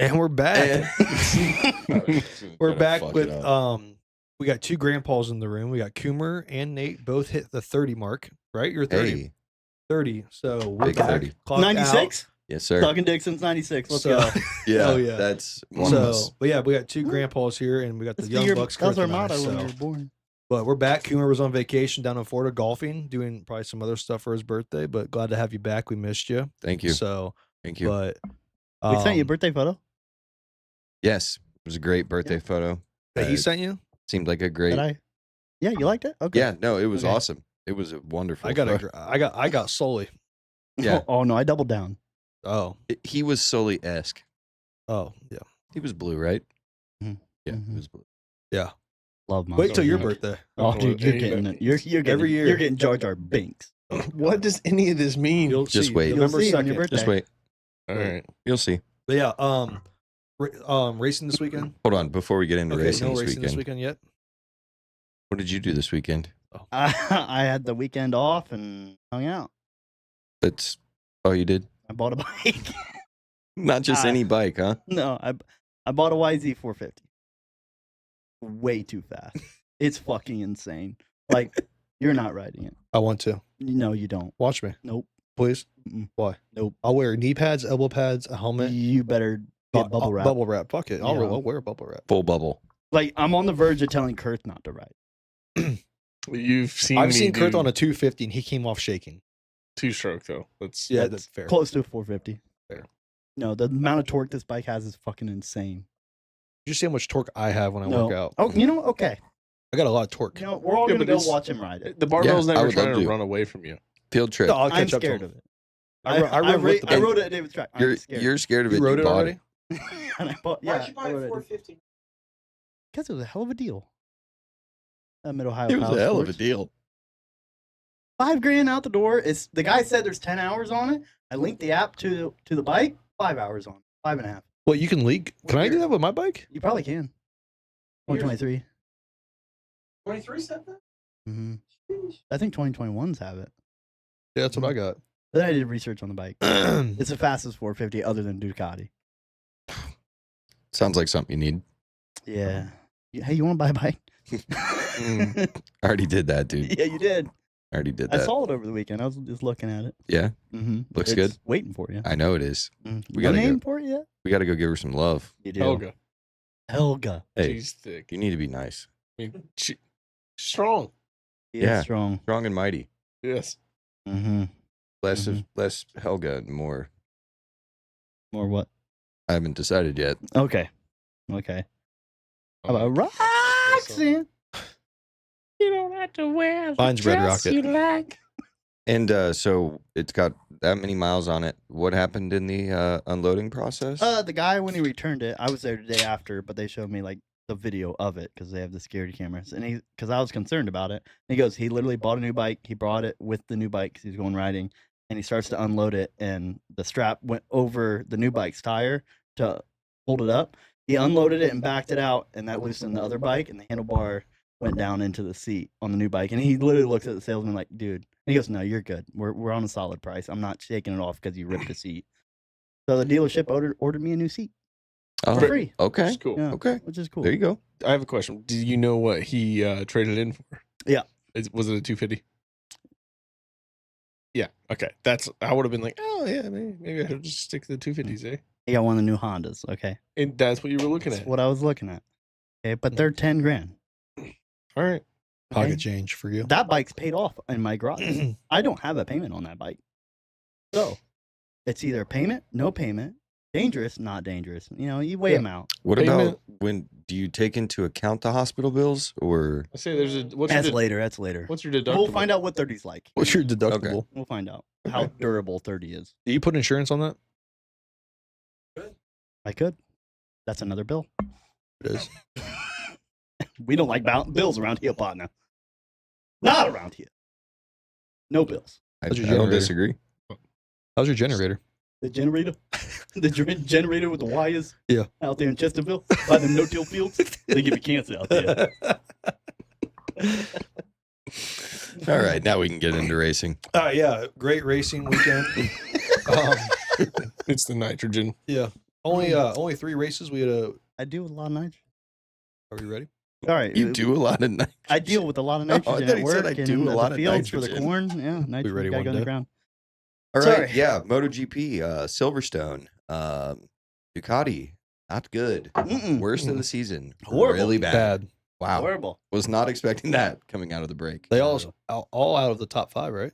And we're back. We're back fuck with it up. we got two grandpas in the room. We got Coomer and Nate both hit the 30 mark, right? You're 30. Hey, 30. So we're Big back. 30. Clocked out. 96? yes, sir. Talking Dixon's 96. Let's So- go. Yeah, Oh, yeah. that's one of us. So, but yeah, we got two grandpas here, and we got the That's young your, bucks. that was Kurt our and I, motto when we so- were born. But we're back. Coomer was on vacation down in Florida golfing, doing probably some other stuff for his birthday. But glad to have you back. We missed you. Thank you. So, Thank you. but We sent you a birthday photo. Yes, it was a great birthday photo. that he Uh, sent you. Seemed like a great. Did I? Yeah, you liked it? Okay. Yeah, no, it was Okay. awesome. It was a wonderful. I photo. got Sully. Yeah. Oh, no, I doubled down. Oh, He was Sully-esque. oh yeah. He was blue, right? Mhm. Yeah, Mhm. he was blue. Love mine. Wait till your yeah. birthday. Oh, dude, you're Hey, getting it. You're getting Every year. You're getting Jar Jar Binks. What does any of this mean? You'll Just see. wait. You'll November see on your 2nd. birthday. Just wait. All right. You'll see. But yeah, racing this weekend. Hold on. Before we get into Okay, racing, no this, racing weekend, this weekend yet. what did you do this weekend? I had the weekend off and hung out. That's all you did? I bought a bike. Not just any bike, huh? No, I bought a YZ 450. Way too fast. It's fucking insane. Like, you're not riding it. I want to No, you don't. watch me, Nope. please. Mm-mm. Why? Nope. I'll wear knee pads, elbow pads, a helmet, You better get bubble wrap. Bubble wrap. Fuck it. I'll Yeah. wear bubble wrap. Full bubble. Like, I'm on the verge of telling Kurt not to ride. You've seen I've me seen Kurt do on a 250, and he came off shaking. two-stroke though. That's Yeah, That's that's fair. Close to a 450. Fair. No, the amount of torque this bike has is fucking insane. Did you see how much torque I have when I No. work out? Oh, you know what? Okay. I got a lot of torque. You know, we're all Yeah, going to but go it's- watch him ride it. the barbell's Yeah, I never would love trying to to. run away from you. Field trip. No, I'll I'm catch up to scared him. of it. I rode with the I bike. rode it at David's track. I'm You're scared. scared of You it. rode it bought already? And I bought, yeah. Why'd you buy a 450? Because it was a hell of a deal. Mid Ohio. It was Power a hell of a Sports. deal. $5,000 out the door. It's the guy said there's 10 hours on it. I linked the app to the bike. 5 hours on it. 5.5. Well, you can leak. Can I do year? that with my bike? You probably can. 2023. 23 said that? Mm-hmm. Sheesh. I think 2021s have it. Yeah, that's what I got. Then I did research on the bike. It's the fastest 450 other than Ducati. Sounds like something you need. Yeah. Hey, you want to buy a bike? I already did that, dude. Yeah, you did. I already did I that. saw it over the weekend. I was just looking at it. Yeah, Mm-hmm. Looks good. Waiting for you. I know it is. Mm. We No gotta name go. for it yet? We got to go give her some love. You do. Helga. Helga. Hey, She's thick. you need to be nice. I mean, she's strong. He is Yeah. strong. Strong and mighty. Yes. Mm-hmm. Less Mhm. less Helga and more. Or what? I haven't decided yet. Okay. Okay. How Um, about Roxanne? You don't have to wear the Mine's Red dress Rocket. you like. And so it's got that many miles on it. What happened in the unloading process? The guy when he returned it, I was there the day after, but they showed me like the video of it because they have the security cameras, and because I was concerned about it. And he goes, he literally bought a new bike. He brought it with the new bike because he was going riding, and he starts to unload it, and the strap went over the new bike's tire to hold it up. He unloaded it and backed it out, and that loosened the other bike, and the handlebar went down into the seat on the new bike. And he literally looks at the salesman like, dude. And he goes, no, you're good. We're on a solid price. I'm not shaking it off because you ripped the seat. So the dealership ordered me a new seat Oh, for free, okay. That's cool. Yeah. Okay. which is cool. There you go. I have a question. Do you know what he traded in for? Yeah. Was it a 250? Yeah. Okay. I would have been like, oh yeah, maybe I should just stick to the 250s, eh? He got one of the new Hondas. Okay, And that's what you were looking that's at. what I was looking at. Okay, but they're $10,000. All right. Pocket Okay? change for you. That bike's paid off in my garage. I don't have a payment on that bike, so it's either payment, no payment, dangerous, not dangerous. You know, you weigh Yeah. them out. What Payment- about when do you take into account the hospital bills or I say there's a what's That's your later. That's later. what's your deductible? We'll find out what 30's like. What's your deductible? We'll find out how durable 30 is. Do you put insurance on that? I could. That's another bill. It is. We don't like bills around here, partner. Not around here. No bills. I How's your don't generator? disagree. How's your generator? The generator, the generator with the wires. Yeah. Out there in Chesterville, by the no-till fields, they give you cancer out there. All right, now we can get into racing. Yeah, great racing weekend. It's the nitrogen. Yeah, Only 3 races. We had a. I deal with a lot of nitrogen. Are we ready? All right. You do a lot of nitrogen. I deal with a lot of Oh, I nitrogen thought at he work said I and do a at lot the of fields for the nitrogen. corn. Yeah, nitrogen ready gotta one go in the day? ground. All right, Sorry. yeah, MotoGP, Silverstone, Ducati, not good. Mm-mm. Worst of the season. Horrible. Really bad. Bad. Wow. Horrible. Was not expecting that coming out of the break. They all out of the top 5, right?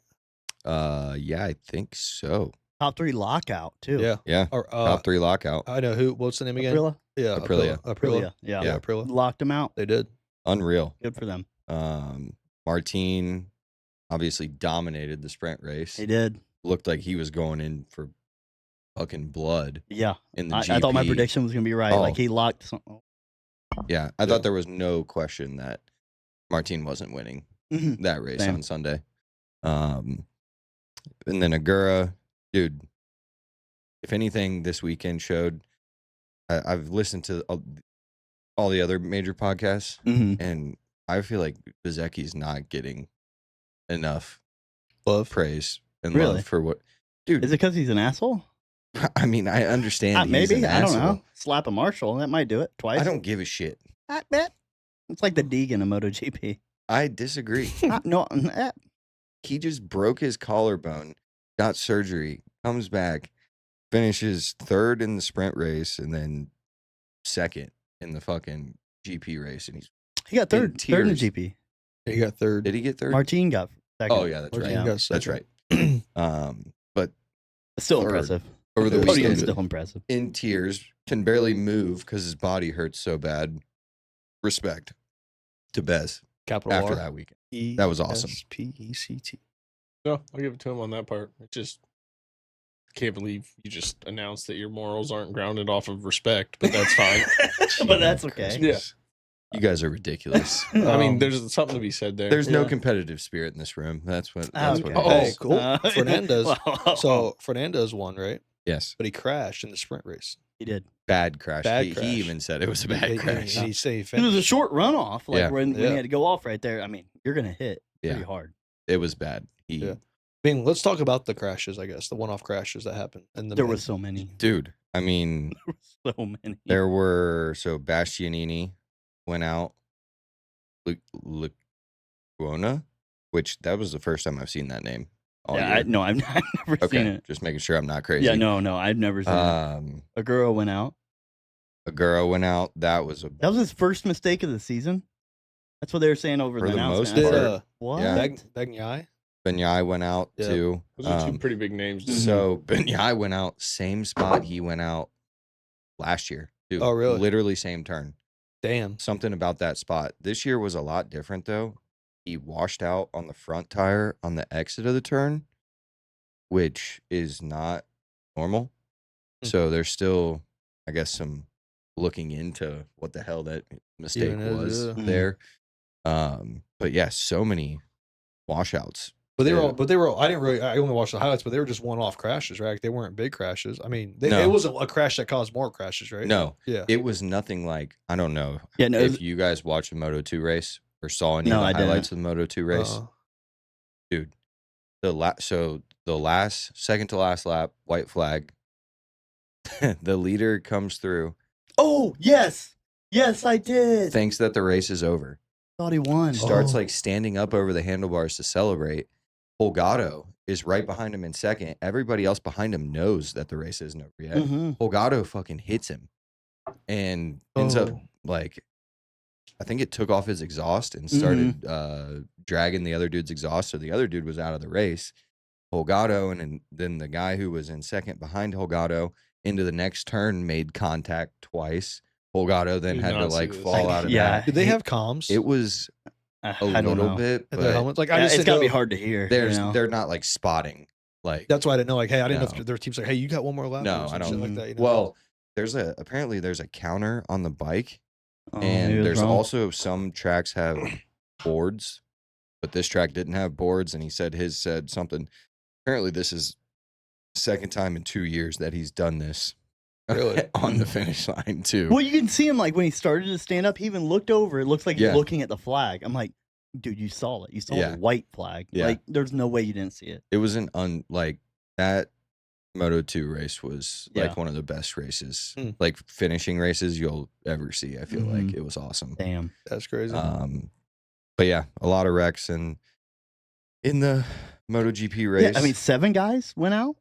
Yeah, I think so. Top 3 lockout too. Yeah. Yeah, Or, top 3 lockout. I know who. What's the name again? Aprilia. Yeah, Aprilia. Aprilia. Yeah. Yeah, Aprilia. Locked them out. They did. Unreal. Good for them. Martin obviously dominated the sprint race. They did. Looked like he was going in for fucking blood Yeah. in the I GP. thought my prediction was gonna be right. Oh. Like he locked something. Yeah, I thought there was no question that Martin wasn't winning Mhm. that race Same. on Sunday. And then Agura, dude, if anything this weekend showed, I've listened to all the other major podcasts, Mhm. and I feel like Bezecchi's not getting enough Love. praise and Really? love for what, dude. Is it because he's an asshole? I mean, I understand. he's Maybe. an I don't know. asshole. Slap a Marshall. That might do it twice. I don't give a shit. I bet. It's like the Deegan of MotoGP. I disagree. No. He just broke his collarbone, got surgery, comes back, finishes 3rd in the sprint race, and then 2nd in the fucking GP race. And he's He got In third in the tears. GP. He got 3rd. did he get 3rd? Martin got second. Oh yeah, that's right. Martin got That's second. right. But Still third. impressive. over the It was Podium's weekend, still impressive. in tears, can barely move because his body hurts so bad. Respect to Bez Capital after R. that weekend. That was awesome. SPECT. No, I'll give it to him on that part. It just can't believe you just announced that your morals aren't grounded off of respect, but that's fine. But that's okay. Yeah. You guys are ridiculous. I mean, Um, there's something to be said there. There's no Yeah. competitive spirit in this room. That's what. Ah, That's okay. what. Oh, It is. cool. Fernandez. Well, So Fernandez won, right? Yes, But he crashed in the sprint race. he did. bad crash. Bad he crash. even said it was a bad crash. He said he It was finished. a short runoff. Like Yeah. when Yeah. he had to go off right there. I mean, you're gonna hit pretty Yeah. hard. It was bad. Yeah. I mean, let's talk about the crashes, I guess, the one-off crashes that happened. And There were so many. Dude, I mean, There were so many. there were Bastianini went out. Lucuona, which that was the first time I've seen that name. All Yeah, year. no, I've never Okay, seen it. just making sure I'm not crazy. Yeah, no, I've never seen it. Um, Aguro went out. Agura went out. That was a That was his first mistake of the season. That's what they were saying over For the the most announcement. I Did was part, like, what? yeah. Bagnaia? Benyai went out Yeah. too. Those are two pretty big names. to So Benyai went out same spot he went out last year. Dude, Oh, really? Literally same turn. Damn. Something about that spot. This year was a lot different though. He washed out on the front tire on the exit of the turn, which is not normal. Hmm. So there's still, I guess, some looking into what the hell that mistake Even is, was yeah. there. But yeah, so many washouts. But they were Yeah. all, I only watched the highlights, but they were just one-off crashes, right? They weren't big crashes. I mean, No. it wasn't a crash that caused more crashes, right? No, Yeah. it was nothing like, I don't know Yeah, no, it if was- you guys watched the Moto 2 race or saw any No, of I the didn't. highlights of the Moto 2 race. Dude, the last second to last lap, white flag. The leader comes through, Oh, yes. Yes, I did. thinks that the race is over, Thought he won. starts Oh. like standing up over the handlebars to celebrate. Holgado is right behind him in second. Everybody else behind him knows that the race isn't over yet. Mhm. Holgado fucking hits him and ends up Oh. like, I think it took off his exhaust and started dragging the other dude's exhaust. So the other dude was out of the race. Holgado and then the guy who was in second behind Holgado into the next turn made contact twice. Holgado then Did had to not see like this. fall out of Yeah. that. Did they have comms? It was I a don't little know. bit, at their but helmets? Like, I Yeah, just it's didn't got to be know- hard to hear. there's you know? they're not like spotting. Like That's why I didn't know. Like, hey, I didn't know No. if their team's like, hey, you got one more lap. No, or some I don't- shit like that. You know? well, apparently there's a counter on the bike. Oh, maybe And it was there's wrong. also some tracks have boards, but this track didn't have boards. And he said his said something. Apparently, this is second time in 2 years that he's done this Really? on the finish line too. Well, you can see him like when he started to stand up. He even looked over. It looks like Yeah. he's looking at the flag. I'm like, dude, you saw it. You saw Yeah. the white flag. Yeah. Like, there's no way you didn't see it. It was like that Moto2 race was Yeah. like one of the best races, Hmm. like finishing races you'll ever see. I feel like Mhm. it was awesome. Damn. That's crazy. But yeah, a lot of wrecks and in the MotoGP race. Yeah, I mean, 7 guys went out.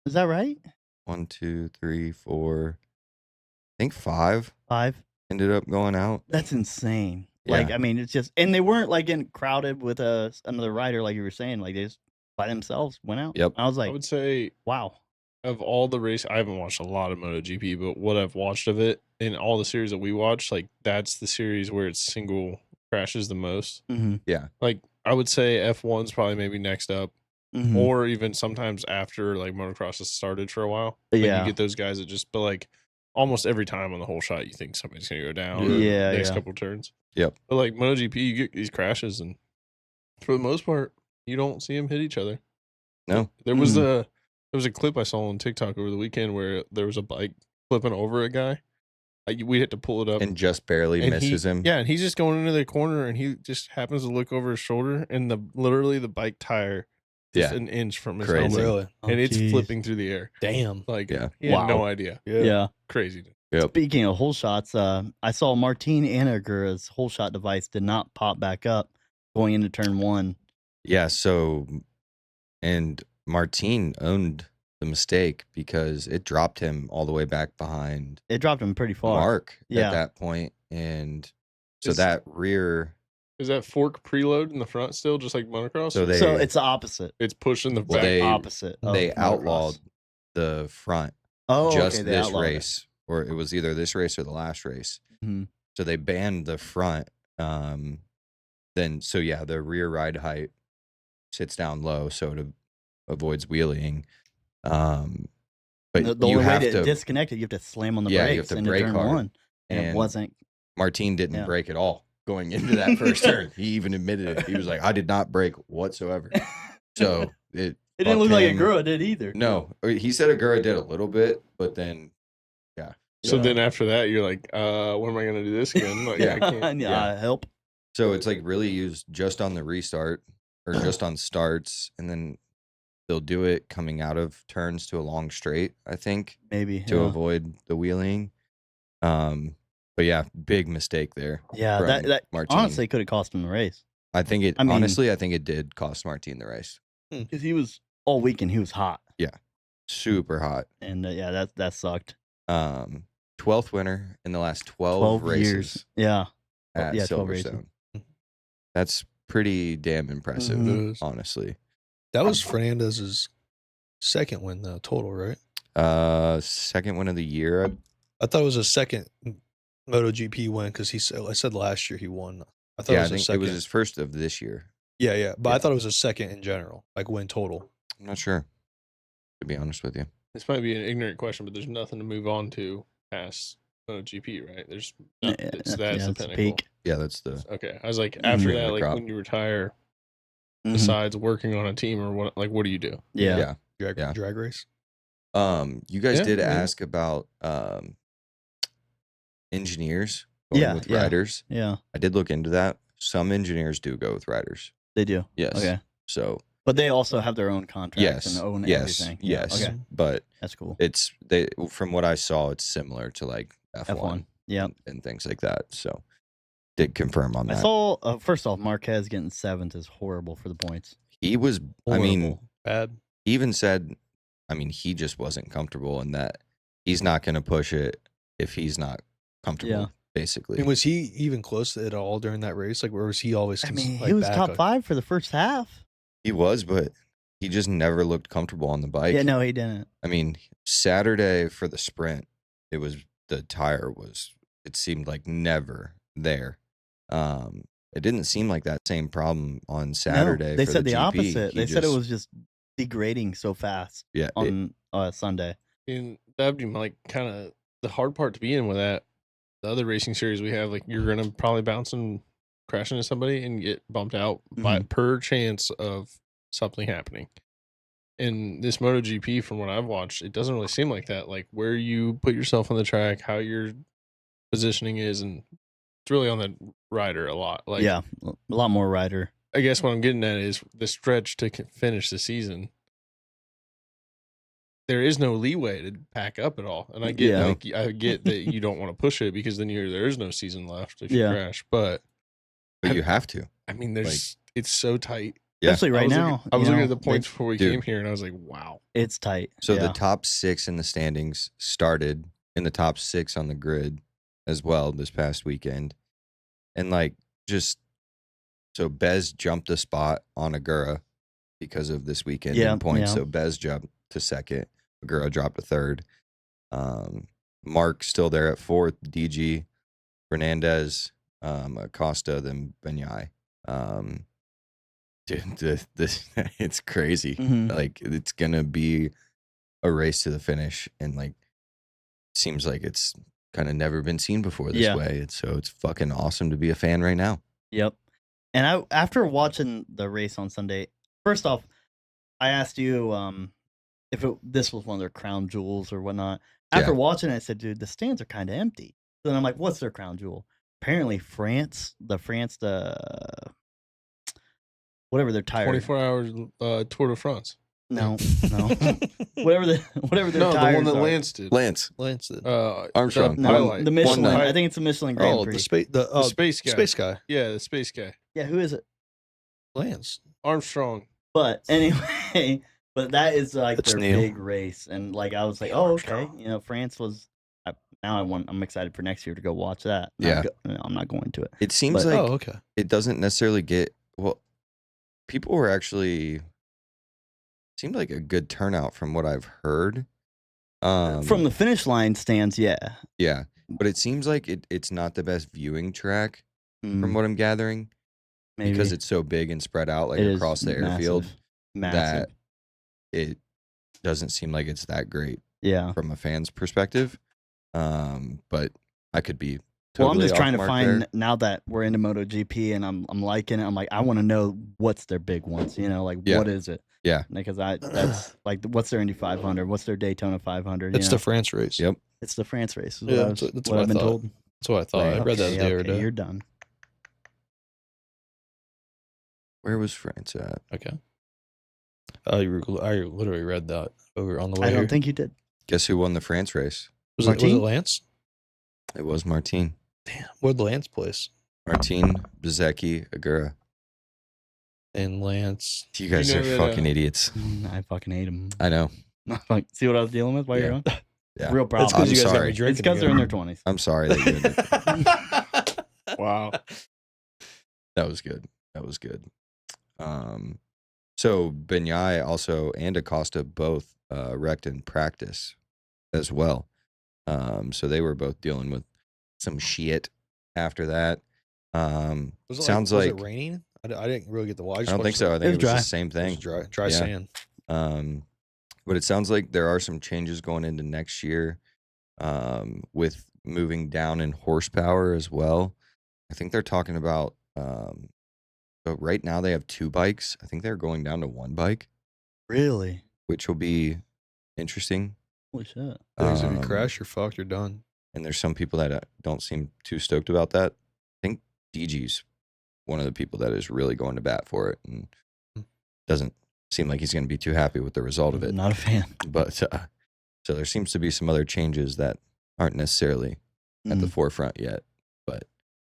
Is that right? 1, 2, 3, 4. I think 5 5. ended up going out. That's insane. Like, Yeah. I mean, it's just, and they weren't like getting crowded with another rider, like you were saying. Like they just by themselves went out. Yep. I was I like, would say wow. of all the race, I haven't watched a lot of MotoGP, but what I've watched of it in all the series that we watched, like that's the series where it's single crashes the most. Mm-hmm. Like I would say F1's probably maybe next up, Mm-hmm. or even sometimes after like motocross has started for a while. Like, Yeah. you get those guys that just, but like almost every time on the whole shot, you think somebody's gonna go down. Yeah, next yeah. couple turns. Yep. But like MotoGP, you get these crashes, and for the most part, you don't see them hit each other. No. There was a clip I saw on TikTok over the weekend where there was a bike flipping over a guy. Like, we had to pull it up, And just barely and misses him. Yeah, and he's just going into the corner, and he just happens to look over his shoulder, and literally the bike tire just Yeah. an inch from his Crazy. helmet, Really? and it's geez. flipping through the air. Damn. Like, Yeah. he had no Wow. idea. Yeah. Crazy. Yep. Speaking of hole shots, I saw Martin Annagura's hole shot device did not pop back up going into turn 1. Yeah. So, and Martin owned the mistake because it dropped him all the way back behind It dropped him pretty far. Mark Yeah. at that point. And so Is- that rear, Is that fork preload in the front still, just like motocross? so they, So it's the opposite. it's pushing the Well, back. they- Opposite. of they motocross. outlawed the front Oh, just okay, they this outlawed it. race, or it was either this race or the last race. Mhm. So they banned the front. Then so yeah, the rear ride height sits down low, so it avoids wheeling. But The you only way have to to. disconnect it, you have to slam on the Yeah, you have brakes to into brake turn hard. 1, and it And wasn't. Martin didn't Yeah. brake at all going into that first turn. He even admitted it. He was like, "I did not brake whatsoever." So It didn't look fucked like a him. Gura did either. No, he said Agura did a little bit, but then So Yeah. then after that, you're like, when am I going to do this again? Like, Yeah. I can't. Yeah, help. so it's like really used just on the restart or just on starts, and then they'll do it coming out of turns to a long straight, I think, Maybe. to yeah. avoid the wheeling. But yeah, big mistake there. Yeah, from that Martin. honestly could have cost him the race. I think it I mean- honestly, I think it did cost Martin the race. Because he was all weekend, he was hot. Super hot. And yeah, that sucked. 12th winner in the last 12 races years. Yeah. at yeah, 12 races. Silverstone. That's pretty damn impressive, Mhm. honestly. That was Fernandez's second win, though, total, right? Second win of the year. I thought it was a second MotoGP win because I said last year he won. I thought Yeah, it I was a think second. it was his first of this year. Yeah, but Yeah. I thought it was a second in general, like win total. I'm not sure, to be honest with you. This might be an ignorant question, but there's nothing to move on to past GP, right? There's Yeah, that's the it's the pinnacle. peak. Yeah, that's the Okay, I was like, after Mhm. that, like Crop. when you retire, Mhm. besides working on a team or what, like what do you do? Yeah. yeah. Drag race. You guys Yeah, did yeah. ask about engineers going Yeah, with yeah. riders. Yeah, I did look into that. Some engineers do go with riders. they do. Yes. Okay. So But they also have their own contracts yes, and own yes, everything. Yeah, yes. Okay. But That's cool. it's from what I saw, it's similar to like F1, F1. Yeah. and things like that. So did confirm on I that. saw, first off, Marquez getting 7th is horrible for the points. He was, I mean, Horrible. Bad. he even said, I mean, he just wasn't comfortable in that he's not going to push it if he's not comfortable, Yeah. basically. And was he even close to it all during that race? Like, where was he always? I mean, like, he was back top on- 5 for the first half. He was, but he just never looked comfortable on the bike. Yeah, no, he didn't. I mean, Saturday for the sprint, the tire was, it seemed like never there. It didn't seem like that same problem on Saturday. No, they for said the GP. opposite. He They said it just- was just degrading so fast yeah. on Sunday. And that'd be like kind of the hard part to be in with that. The other racing series we have, like you're gonna probably bounce and crash into somebody and get bumped out by per chance of something happening. In this MotoGP, from what I've watched, it doesn't really seem like that. Like where you put yourself on the track, how your positioning is, and it's really on the rider a lot. Like Yeah, a lot more rider. I guess what I'm getting at is the stretch to finish the season. there is no leeway to pack up at all. And I get Yeah. like I get that you don't want to push it because then there is no season left if you Yeah. crash. But But you have to. I mean, it's so tight. Yeah. Especially right now. I was you looking know, at the points before we Dude. came here, and I was like, wow. It's tight. So yeah. the top 6 in the standings started in the top 6 on the grid as well this past weekend. And like just so Bez jumped a spot on Agura because of this weekend Yeah, in points. yeah. So Bez jumped to second. Agura dropped to third. Mark still there at fourth. DG, Fernandez, Acosta, then Benyai. Dude, this it's crazy. Mhm. Like it's gonna be a race to the finish, and like seems like it's kind of never been seen before this Yeah. way. It's fucking awesome to be a fan right now. Yep. And after watching the race on Sunday, first off, I asked you if this was one of their crown jewels or whatnot. After Yeah. watching it, I said, dude, the stands are kind of empty. So then I'm like, what's their crown jewel? Apparently whatever their tire. 24 hours Tour de France. No, no. whatever their No, the tires one that are. Lance did. Lance, Lance did. Armstrong. The No, highlight. the Michelin. night. I think it's the Michelin Grand Oh, Prix. The space guy. Space guy. Yeah, the space guy. Yeah, who is it? Lance. Armstrong. But anyway, but that is like That's their Neil. big race, and like I was like, oh okay, you know, France was. I'm excited for next year to go watch that. Yeah. I'm not going to it. It seems But- like Oh, okay. it doesn't necessarily get well. People were actually seemed like a good turnout from what I've heard. From the finish line stands, yeah. Yeah, but it seems like it's not the best viewing track Mm, from what I'm gathering maybe. because it's so big and spread out like It is across the airfield massive. that it doesn't seem like it's that great Yeah. from a fan's perspective. But I could be Well, I'm totally just off trying to mark find there. now that we're into MotoGP and I'm liking it. I'm like, I want to know what's their big ones. You know, like Yeah. what is it? Yeah. Because that's like what's their Indy 500? What's their Daytona 500? It's you the know? France race. Yep. It's the France race. Is Yeah, what, that's what what I I've been thought. told. That's what I thought. I read that the other day. You're done. Where was France at? Okay. I literally read that over on the way I don't here. think you did. Guess who won the France race? Was it Martin? Lance? It was Martin. Damn. Where'd Lance place? Martin, Bezecchi, Agura. And Lance. You guys know are that, fucking idiots. I fucking hate them. I know. See what I was dealing with while Yeah. you're on? Yeah. Real That's problem. because you I'm guys got sorry. me It's drinking. because they're in their again. 20s. I'm sorry that you ended. Wow. That was good. So Benyai also and Acosta both wrecked in practice as well. So they were both dealing with some shit after that. Was it Sounds was like it raining? I didn't really get the watch. I don't think so. I think was it was dry. the same It thing. was dry Yeah. sand. But it sounds like there are some changes going into next year with moving down in horsepower as well. I think they're talking about, but right now they have 2 bikes. I think they're going down to 1 bike, Really? which will be interesting. Holy shit. Because if you Um, crash, you're fucked. You're done. And there's some people that don't seem too stoked about that. I think DG's one of the people that is really going to bat for it and doesn't seem like he's going to be too happy with the result of it. Not a fan. But so there seems to be some other changes that aren't necessarily at the Mm. forefront yet.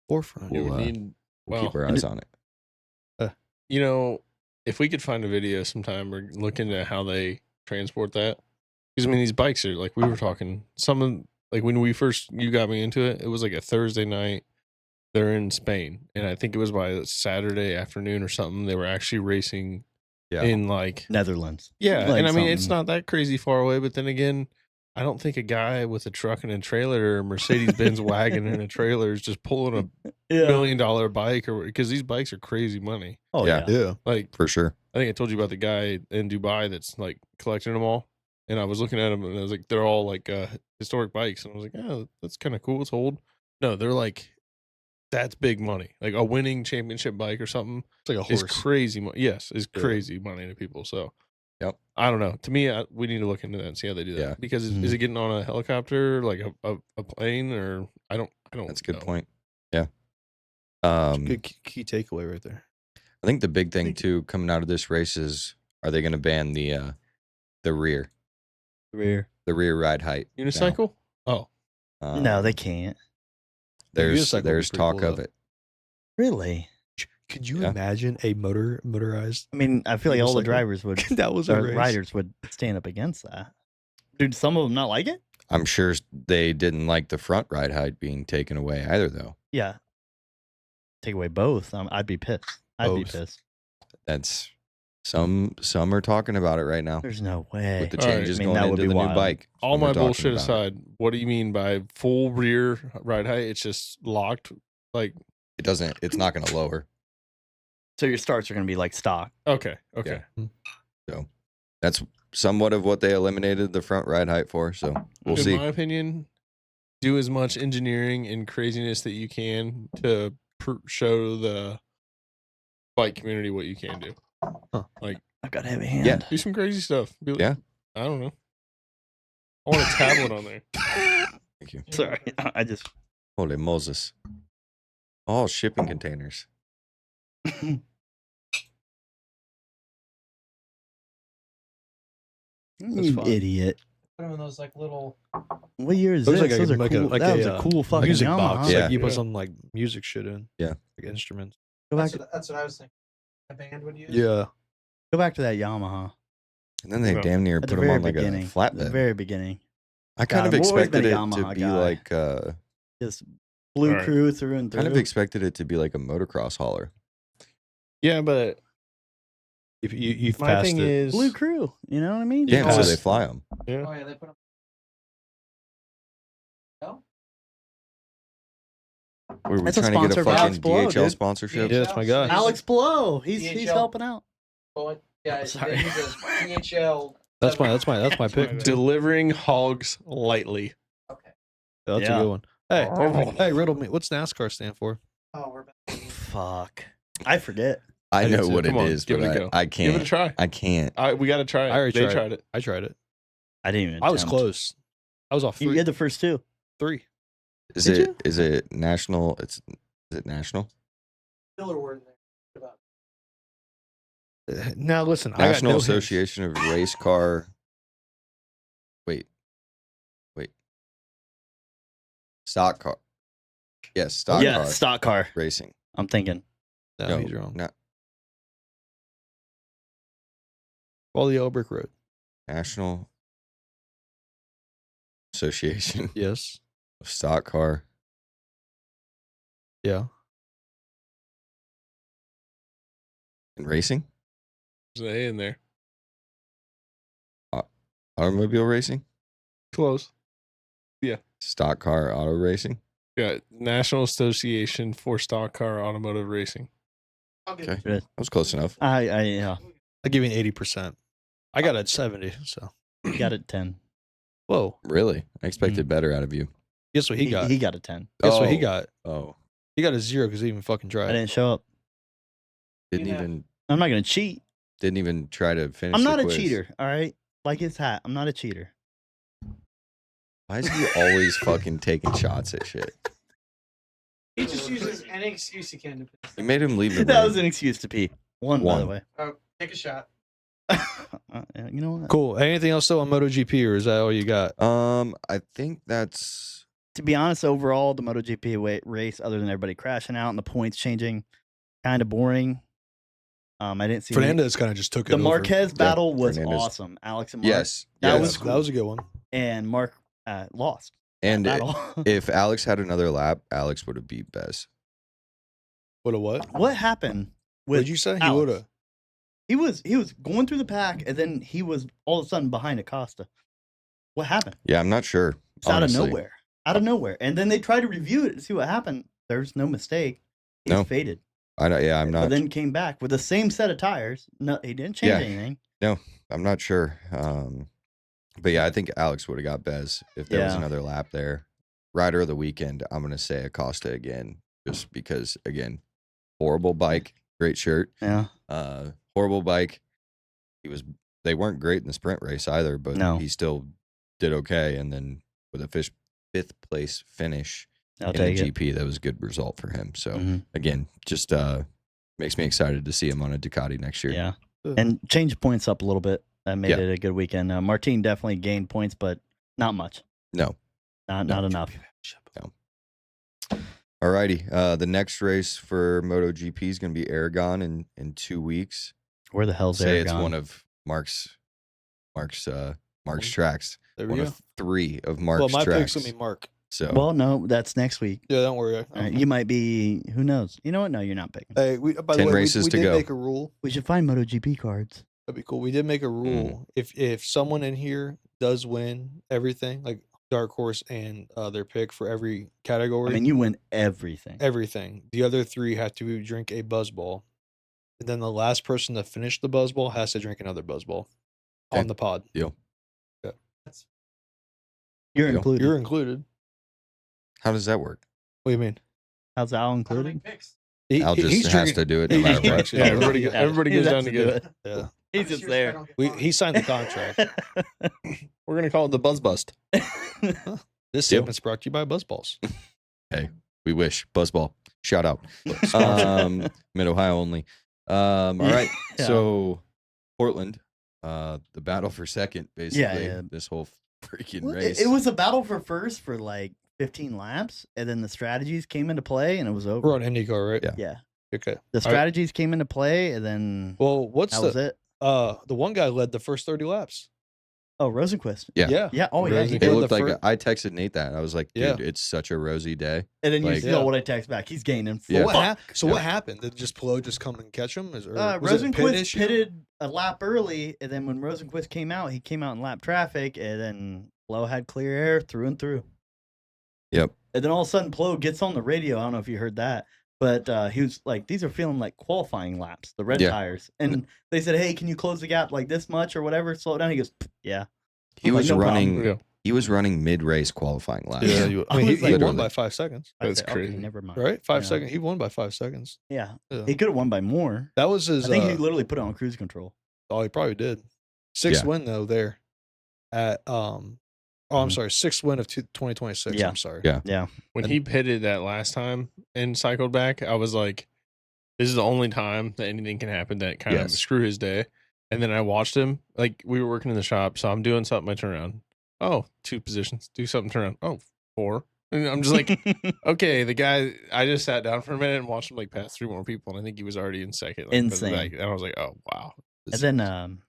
Forefront. You We'll, would need, We'll keep well, our eyes on it. you know, if we could find a video sometime or look into how they transport that. Because, I mean, these bikes are like we were talking, some of like when you got me into it, it was like a Thursday night. They're in Spain. And I think it was by Saturday afternoon or something. They were actually racing Yeah. in like, Netherlands. yeah. Like And I mean, it's something- not that crazy far away. But then again, I don't think a guy with a truck and a trailer or Mercedes Benz wagon and a trailer is just pulling a $1 million bike or because these bikes are crazy money. Oh, Yeah. yeah. Yeah. Like, For sure. I think I told you about the guy in Dubai that's like collecting them all. And I was looking at them and I was like, they're all like historic bikes. And I was like, oh, that's kind of cool. It's old. No, they're like, that's big money. Like a winning championship bike or something It's like a is horse. crazy. Yes, is Yeah. crazy money to people. So, Yep. I don't know. To me, we need to look into that and see how they do that. Yeah. Because is it getting on a helicopter, like a plane, or I don't. That's a good know. point. Yeah. Good key takeaway right there. I think the big thing too coming out of this race is are they going to ban the rear? Rear. the rear ride height. now. Unicycle? Oh, No, they Um, can't. There's unicycle would be there's pretty talk cool, of though. it. Really? Could you Yeah. imagine a motorized? I mean, I feel like all the Unicycle? drivers would, That was a or race. riders would stand up against that. Dude, some of them not like it? I'm sure they didn't like the front ride height being taken away either, though. Yeah. Take away both. I'd be pissed. I'd be Both. pissed. That's some are talking about it right now There's no way. with the All right. changes I mean, going that would into be the new wild. bike. all Some are my talking bullshit about it. aside, what do you mean by full rear ride height? It's just locked. Like, It doesn't. It's not going to lower. So your starts are going to be like stock. okay. So that's somewhat of what they eliminated the front ride height for. So we'll In see. my opinion, do as much engineering and craziness that you can to show the bike community what you can do. I've got a heavy hand. Yeah. Do some crazy stuff. Be like, Yeah. I don't know. I want a tablet on there. Thank you. Sorry. I just. Holy Moses! All shipping containers. You fine. idiot. Put them in those like little. What year is Looks this? like Those are like cool. That was a cool fucking music Yamaha. box. Yeah. Like you put Yeah. some like music shit in. Yeah. Like instruments. Go back. That's what I was thinking. A band would use. Yeah. Go back to that Yamaha. And then they Yeah. damn near At put the them very on like beginning. a The flatbed. very beginning. I kind God, of I've always been expected a it to Yamaha be guy. like Just blue Alright. crew through and through. kind of expected it to be like a motocross hauler. Yeah, but If you've my passed thing it. is, blue crew. You know what I mean? Yeah, Yeah. so Just- they fly them. yeah. Oh yeah, they put them. No. We were That's a trying to get sponsor a for Alex fucking Blow, DHL dude. sponsorship. Yeah, that's my guy. Alex Blow. He's DHL. helping out. Well, yeah, Sorry. they use a DHL. That's my pick. Delivering hogs lightly. Okay. That's Yeah. a good one. Hey, riddle me. What's NASCAR stand for? Oh, we're back. Fuck. I forget. I I do know too. what Come it on, is, give but it a go. I Give it a can't. try. I can't. We got to try it. I already They tried tried it. I tried it. I didn't even. I was attempt. close. I was off You three. had the first two. three. Is Did it you? is it national? Is it national? Filler word in there. About Now listen, I got National no hints. Association of Race Car. Wait. Stock car. Yes, stock Yeah, car stock car. racing. I'm thinking. No, he's wrong. not Follow the Yellow Brick Road. National Association Yes. of Stock Car. Yeah. And Racing, There's an A in there. automobile racing, Close. stock car auto racing. Yeah, National Association for Stock Car Automotive Racing. I'll give Okay, it. that was close enough. Yeah. I give you an 80%. I got it at 70. So He got it 10. whoa. Really, I expected better out of you. Guess what he got? He got a 10. Guess what he Oh. got? Oh, He got a 0 because he didn't fucking I try. it. didn't show up. didn't Yeah. even I'm not gonna cheat. try to finish. I'm the not a quiz. cheater. All right. Like his hat. I'm not a cheater. Why is he always fucking taking shots at shit? He just uses any excuse he can to piss. You made him leave the That room. was an excuse to pee. One, by the way. Oh, take a shot. You know what? Cool. Anything else though on MotoGP, or is that all you got? I think that's To be honest, overall, the MotoGP race, other than everybody crashing out and the points changing, kind of boring. I didn't see Fernandez kind of just took it the over. Marquez battle was Fernandez. awesome. Alex and Mark. yes, That yes. was That was a good one. And Mark lost and that battle. if Alex had another lap, Alex would have beat Bez. What a what? What happened What with did you say? He Alex? would have. He was going through the pack, and then he was all of a sudden behind Acosta. What happened? Yeah, I'm not sure. It's out of honestly. nowhere. Out of nowhere. And then they tried to review it to see what happened. There's no mistake. He's No. faded. I don't, yeah, I'm But not. then came back with the same set of tires. No, he didn't change Yeah. anything. I'm not sure. But yeah, I think Alex would have got Bez if there was Yeah. another lap there. Rider of the weekend, I'm gonna say Acosta again, just because again, horrible bike, great shirt. Yeah. Horrible bike. They weren't great in the sprint race either, but No. he still did okay. And then with a fifth place finish I'll in a take it. GP, that was a good result for him. So Mhm. again, just makes me excited to see him on a Ducati next year. Yeah. And change the points up a little bit. That made Yeah. it a good weekend. Martin definitely gained points, but not much. No. Not enough. Alrighty. The next race for MotoGP is going to be Aragon in 2 weeks. Where the hell's Say Aragon? it's one of Mark's tracks. There we One go. of 3 of Mark's Well, my tracks. pick's gonna be Mark. So Well, no, that's next week. Yeah, don't worry. You might be. Who knows? You know what? No, you're not picking. Hey, by 10 the way, races we to did go. make a rule. We should find MotoGP cards. That'd be cool. We did make a rule. If someone in here does win everything, like Dark Horse and their pick for every category, I mean, you win everything. everything, the other 3 have to drink a Buzzball, and then the last person to finish the Buzzball has to drink another Buzzball Okay. on the pod. deal. You're Deal. included. You're included. How does that work? What do you mean? How's Al I don't included? make picks. Al just he's has drinking- to do it no he's matter what. drinking- Yeah, everybody He goes has down to together. do it. Yeah, He's I'm just serious, I there. don't get he signed the contract. We're gonna call it the Buzz Bust. This Deal. segment's brought to you by Buzzballs. We wish. Buzzball. Shout out. Mid Ohio only. All right. Yeah. So Portland, the battle for second, basically. yeah. This whole freaking Well, race. It was a battle for first for like 15 laps, and then the strategies came into play, and it was over. We're on IndyCar, right? Yeah. Yeah, Okay. the strategies came into play, and then Well, what's that was the it. the one guy led the first 30 laps. Oh, Rosenquist. Yeah. Yeah. Oh, yeah. Rosie. He It did. Well, looked the like fir- I texted Nate that. I was like, dude, Yeah. it's such a rosy day. And then you like- know Yeah. what I text back. He's gaining. Yeah. What so Yeah. what happened? Did just Pelot just come and catch him? Was it a pit Rosenquist issue? pitted a lap early, and then when Rosenquist came out, he came out in lap traffic, and then Flo had clear air through and through. Yep. And then all of a sudden, Flo gets on the radio. I don't know if you heard that, but he was like, "These are feeling like qualifying laps, the red Yeah. tires." And they said, "Hey, can you close the gap like this much or whatever? Slow it down." He goes, "Yeah." He I'm like, was "No problem." running. Yeah. He was running mid-race qualifying laps. Yeah, I I mean, was he like- won Literally. by 5 seconds, I That's said, crazy. Okay, never mind. right? 5 Yeah. seconds. He won by 5 seconds. Yeah, Yeah. he could have won by more. That was his. I think he literally put it on cruise control. Oh, he probably did. Sixth Yeah. win though there, at Oh, I'm Mhm. sorry, 6th win of 2026. Yeah. I'm sorry. Yeah. Yeah, When And- he pitted that last time and cycled back, I was like, this is the only time that anything can happen that kind of Yes. screw his day. And then I watched him, like we were working in the shop, so I'm doing something, I turn around. Oh, 2 positions. Do something, turn around. Oh, 4. And I'm just like, okay, the guy, I just sat down for a minute and watched him like pass 3 more people, and I think he was already in second. Like, Insane. and I was like, oh, wow. and then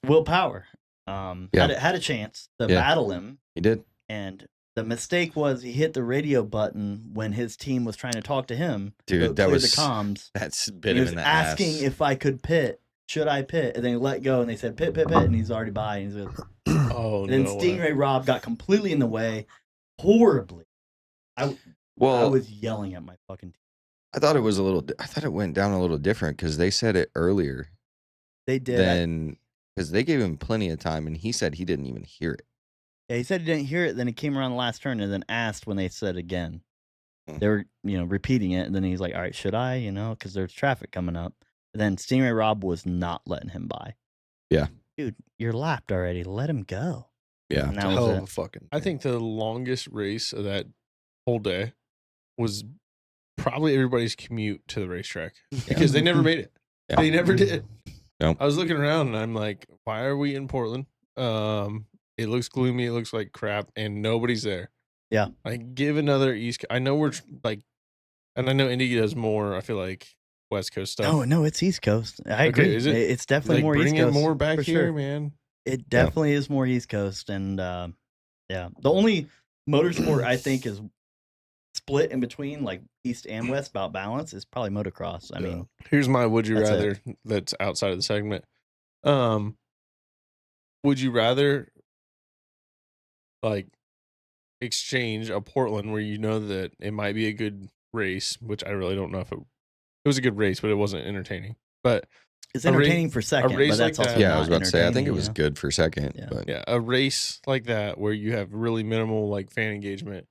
Will Power Yeah. had a chance to Yeah. battle him. He did. And the mistake was he hit the radio button when his team was trying to talk to him. Dude, to that clear was the comms. That's And bit he him was in the asking ass. if I could pit. Should I pit? And then he let go, and they said pit, and he's already by. And, he's like, Oh, and then no way. Stingray Rob got completely in the way, horribly. I Well, was yelling at my fucking team. I thought it was a little. I thought it went down a little different because they said it earlier They did. than because they gave him plenty of time and he said he didn't even hear it. Yeah, he said he didn't hear it. Then he came around the last turn and then asked when they said again. Hmm. They were, repeating it. And then he's like, all right, should I? Because there's traffic coming up. And then Stingray Rob was not letting him by. Yeah. Dude, you're lapped already. Let him go. Yeah. And that Hell was of it. a fucking. I think the longest race of that whole day was probably everybody's commute to the racetrack because they never made it. Yeah. They never did. Nope. I was looking around and I'm like, why are we in Portland? It looks gloomy. It looks like crap, and nobody's there. Yeah. Like, give another East. I know we're like, and I know Indy does more. I feel like West Coast stuff. No, it's East Coast. I Okay, agree. is it? It's definitely like more East bring it Coast. more back for here, sure. man. It definitely is more East Coast. And yeah, the only motorsport I think is split in between like East and West about balance is probably motocross. I mean, Here's my would you That's it. rather that's outside of the segment. Would you rather like exchange a Portland where you know that it might be a good race, which I really don't know if it was a good race, but it wasn't entertaining. But it's a ra- entertaining for second, race but that's like also that- Yeah, I not was about to say. I think it entertaining, was you know? good for second, Yeah. but yeah, a race like that where you have really minimal like fan engagement,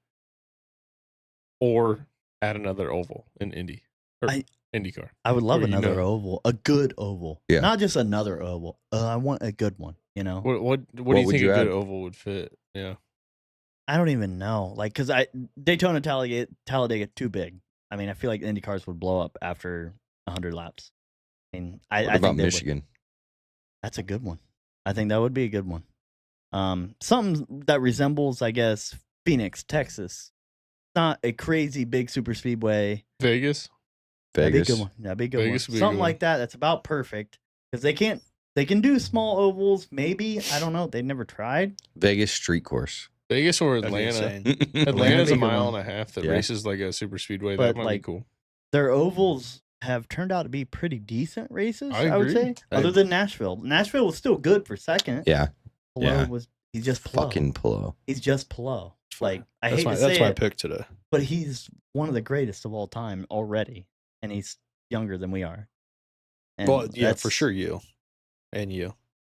or add another oval in Indy or I- IndyCar. I would love Or, you another know. oval, a good oval. Yeah. Not just another oval. I want a good one, What do you would think you a good add? oval would fit? Yeah. I don't even know. Like, because Daytona, Talladega, too big. I mean, I feel like Indy cars would blow up after 100 laps. I mean, I what think about they would. Michigan? That's a good one. I think that would be a good one. Something that resembles, I guess, Phoenix, Texas. Not a crazy big super speedway. Vegas. That'd be a Vegas. good one. That'd be a good Vegas would one. be a Something good like that. That's about perfect because they can't. They can do small ovals, maybe. I don't know. They never tried. Vegas street course. Vegas or That'd be Atlanta. insane. Atlanta's be a a good mile one. and a half that Yeah. races like a super speedway. But, That might like, be cool. Their ovals have turned out to be pretty decent races. I I would agree. say, other than Nashville. Nashville was still good for second. Yeah. Palou Yeah. was. He's just Palou. Fucking Pillow. He's just Palou. Like I hate to That's say my it, pick today. but he's one of the greatest of all time already, and he's younger than we are. And Well, yeah, for that's- sure you. And you.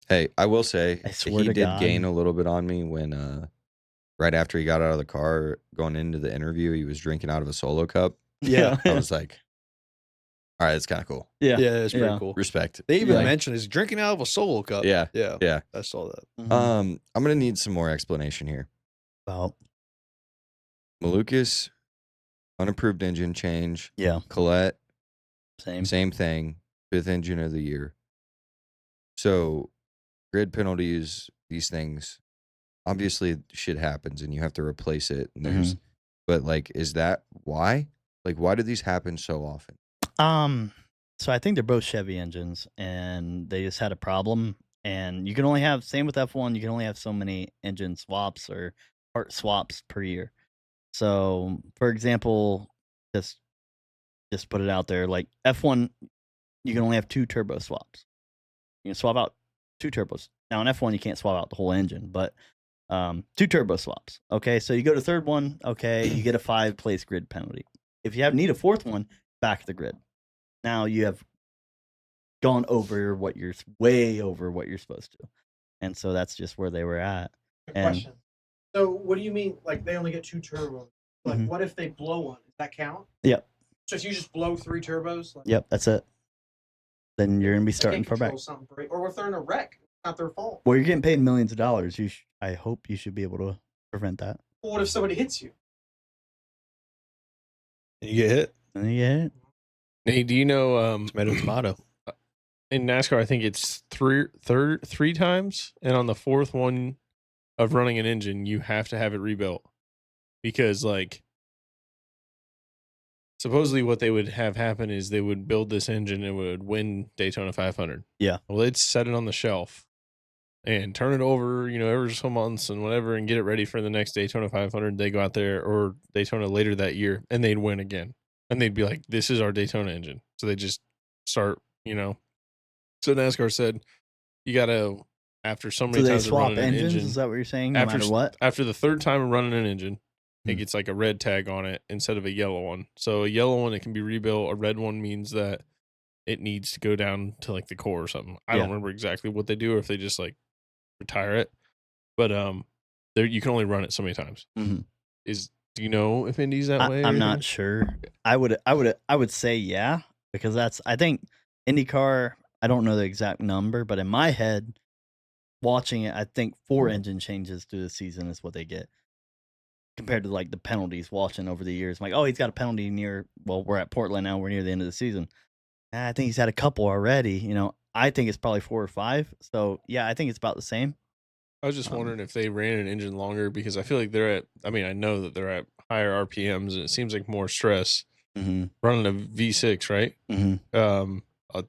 Hey, I will say I swear he to did God. gain a little bit on me when right after he got out of the car going into the interview, he was drinking out of a solo cup. Yeah, I was like, all right, it's kind of cool. yeah. Yeah, it's pretty Yeah. cool. Respect. They even Yeah. mentioned he's drinking out of a solo cup. Yeah. Yeah. Yeah. I saw that. Mhm. I'm gonna need some more explanation here. About Malukas, unapproved engine change. yeah, Colette, same. same thing. 5th engine of the year. So, grid penalties, these things, obviously shit happens and you have to replace it. And there's, but like, is that why? Like, why do these happen so often? So I think they're both Chevy engines, and they just had a problem. And you can only have same with F1. You can only have so many engine swaps or part swaps per year. So, for example, just put it out there, like F1, you can only have 2 turbo swaps. You can swap out 2 turbos. Now in F1, you can't swap out the whole engine, but 2 turbo swaps. Okay, so you go to third one. Okay, you get a 5-place grid penalty. If you need a 4th one, back the grid. Now you have gone over way over what you're supposed to, and so that's just where they were at. Good And- question. So what do you mean? Like they only get 2 turbos? Like Mhm. what if they blow one? Does that count? Yep. So if you just blow 3 turbos, like, Yep, that's it. Then you're gonna be they starting can't far back. control something break, or if they're in a wreck, it's not their fault. Well, you're getting paid millions of dollars. I hope you should be able to prevent that. Well, what if somebody hits you? And you get hit. And you get hit. Nate, do you know Tomato, tomato. in NASCAR I think it's three times, and on the 4th one of running an engine, you have to have it rebuilt because like supposedly what they would have happen is they would build this engine and would win Daytona 500. Yeah. Well, they'd set it on the shelf and turn it over, every so months and whatever, and get it ready for the next Daytona 500. They go out there or Daytona later that year, and they'd win again. And they'd be like, "This is our Daytona engine." So they just start, So NASCAR said, "You gotta after so So many they times of swap running an engines. engine, Is that what you're saying? No after matter what. after the 3rd time of running an engine, it Hmm. gets like a red tag on it instead of a yellow one. So a yellow one, it can be rebuilt. A red one means that it needs to go down to like the core or something. I Yeah. don't remember exactly what they do or if they just like retire it. But there you can only run it so many times. Mhm. Do you know if Indy's that way? I'm or not anything? sure. I would say yeah, because I think IndyCar. I don't know the exact number, but in my head, watching it, I think 4 engine changes through the season is what they get, compared to like the penalties. Watching over the years, I'm like, oh, he's got a penalty near. Well, we're at Portland now. We're near the end of the season. I think he's had a couple already. I think it's probably 4 or 5. So yeah, I think it's about the same. I was just wondering if they ran an engine longer because I feel like I know that they're at higher RPMs and it seems like more stress Mm-hmm. running a V6, right? Mm-hmm. A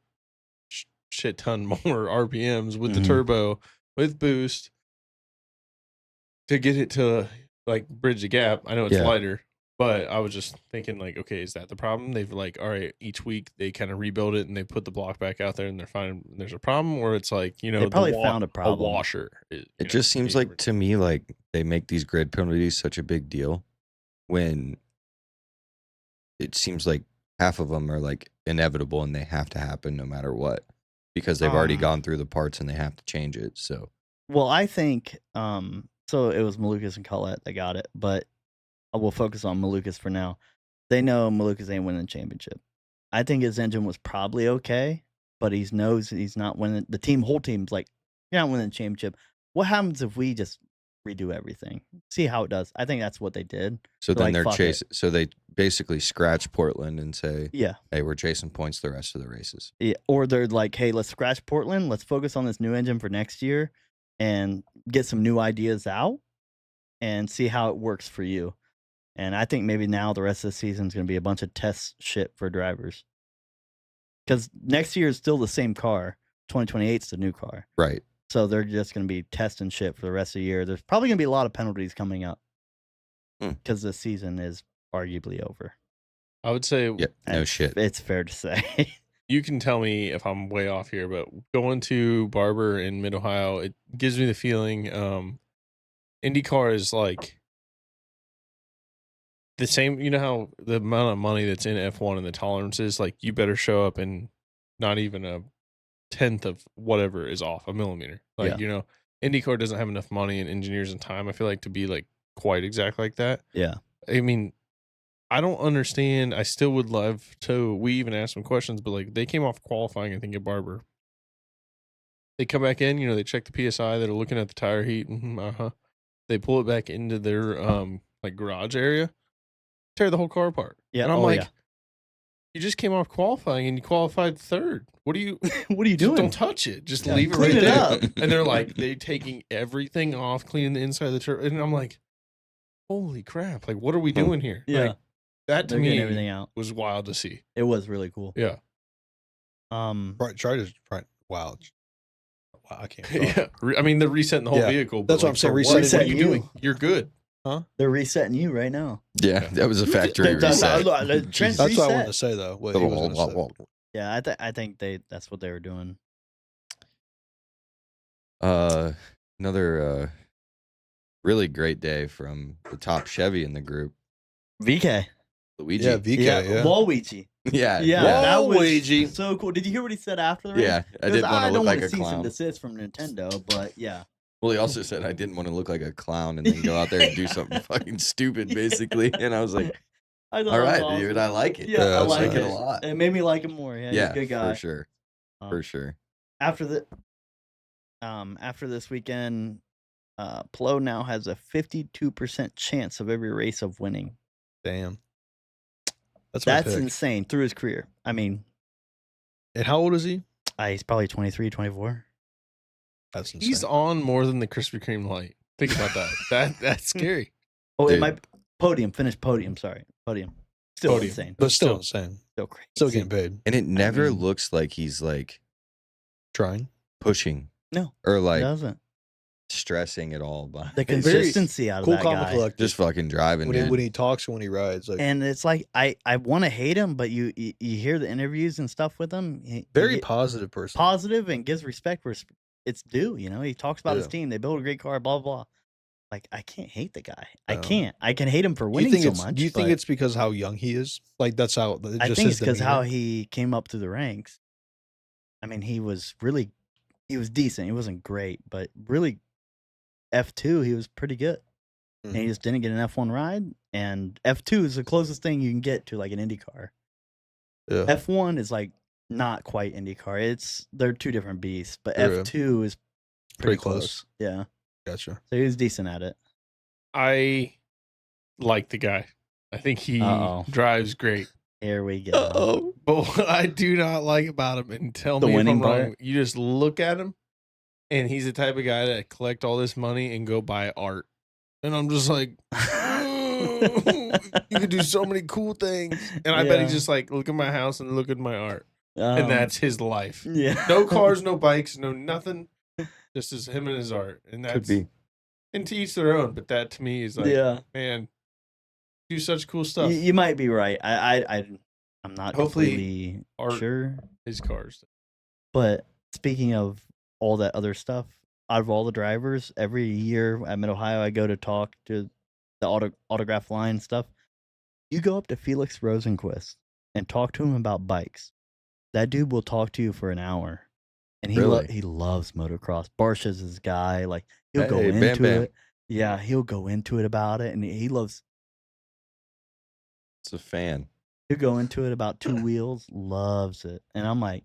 shit ton more RPMs with the Mhm. turbo with boost to get it to like bridge the gap. I know it's Yeah. lighter, but I was just thinking like, okay, is that the problem? They've like, all right, each week they kind of rebuild it and they put the block back out there and they're finding there's a problem, or it's like, They probably found a problem. washer. It just seems like to me like they make these grid penalties such a big deal when it seems like half of them are like inevitable and they have to happen no matter what because they've already Um, gone through the parts and they have to change it. So Well, I think so it was Malukas and Collette that got it, but I will focus on Malukas for now. They know Malukas ain't winning the championship. I think his engine was probably okay, but he knows he's not winning. The whole team's like, you're not winning the championship. What happens if we just redo everything. See how it does. I think that's what they did. So They're then like, they're "Fuck it." chasing. So they basically scratch Portland and say, Yeah. "Hey, we're chasing points the rest of the races." Yeah, or they're like, "Hey, let's scratch Portland. Let's focus on this new engine for next year, and get some new ideas out, and see how it works for you." And I think maybe now the rest of the season is going to be a bunch of test shit for drivers, because next year is still the same car. 2028 is the new car, Right. so they're just going to be testing shit for the rest of the year. There's probably going to be a lot of penalties coming up Hmm. because the season is arguably over. I would say Yeah. No shit. It's fair to say. you can tell me if I'm way off here, but going to Barber in Mid Ohio, it gives me the feeling IndyCar is like the same. You know how the amount of money that's in F1 and the tolerances, like you better show up and not even a tenth of whatever is off, a millimeter. Like, Yeah. you know, IndyCar doesn't have enough money and engineers and time, I feel like, to be like quite exact like that. Yeah. I mean, I don't understand. I still would love to. We even asked some questions, but like they came off qualifying, I think, at Barber. They come back in, you know, they check the PSI, they're looking at the tire heat. They pull it back into their like garage area, tear the whole car apart. Yeah. And I'm Oh, like, yeah. you just came off qualifying and you qualified third. What are you What are you just doing? don't touch it. Just Yeah, leave it clean right it there. up. And they're like, they taking everything off, cleaning the inside of the turbo. And I'm like, holy crap. Like, what are we doing here? Yeah. Like, that to They're getting me everything out. was wild to see. It was really cool. Yeah. Try to wow. Wow, I can't. Talk. Yeah. I mean, they're resetting the whole Yeah, vehicle. But that's what I'm saying, for resetting what are you you. doing? You're good. They're resetting you right now. Yeah, that was a factory That's reset. That's what I wanted to say though. What he was gonna say. Yeah, I think that's what they were doing. Another really great day from the top Chevy in the group, VK. Luigi. Yeah, VK. Yeah. Waluigi. yeah, Yeah, that was Waluigi. so cool. Did you hear what he said after the race? yeah. I 'Cause didn't want to don't look like wanna a cease and clown. desist from Nintendo, but yeah. Well, he also said I didn't want to look like a clown and then go out there and do something fucking stupid, basically. And I was like, I thought all that right, was dude, awesome. I like it. Yeah, I that's like nice. it a lot. It made me like him more. Yeah, he's Yeah, a good guy. for sure, Um, for sure. After this weekend, Plo now has a 52% chance of every race of winning. Damn. That's my pick. Insane through his career. I mean, And how old is he? he's probably 23, 24. That's insane. He's on more than the Krispy Kreme light. Think about that. That's scary. Oh, Dude. it might finish podium. Sorry, podium. Still Podium. insane. but still still- insane. Still crazy. Still getting paid. And it never mean- looks like he's like Trying. pushing. No, Or It like doesn't. stressing at all. But The Very consistency out of Cool, that calm, guy. and collected. just fucking driving, when he, dude. when he talks and when he rides, like And it's like I want to hate him, but you hear the interviews and stuff with him. He very get positive person. positive and gives respect where it's due. You know, he talks about his Yeah. team. They build a great car. Blah blah. Blah. Like I can't hate the guy. I No. can't. I can hate him for Do you winning think so it's? much. Do you think but it's because how young he is? Like that's how. I Just think his it's because how demeanor? he came up through the ranks. I mean, he was decent. He wasn't great, but really, F2 he was pretty good. And he Mhm. just didn't get an F1 ride. And F2 is the closest thing you can get to like an Indy car. Yeah. F1 is like not quite IndyCar. They're two different beasts, but Yeah. F2 is pretty Pretty close. close. Yeah. Gotcha. So he was decent at it. I like the guy. I think he Uh-oh. drives great. Here we go. Oh, But what I do not like about him, and tell The me if winning I'm wrong, part? you just look at him, and he's the type of guy that collect all this money and go buy art. And I'm just like, you could do so many cool things. And I bet he's Yeah. just like, look at my house and look at my art. And that's his life. yeah. No cars, no bikes, no nothing. Just as him and his art. And could that's be. and to each their own. But that to me is like, yeah. man, do such cool stuff. You might be right. I'm not Hopefully completely art- sure. His cars. But speaking of all that other stuff, out of all the drivers, every year at Mid Ohio, I go to talk to the autograph line stuff. You go up to Felix Rosenquist and talk to him about bikes. That dude will talk to you for an hour, and Really? he loves motocross. Barcia is his guy. Like he'll go Hey, into Bam Bam. it. Yeah, he'll go into it about it, and he loves. It's a fan. He'll go into it about two wheels. Loves it, and I'm like,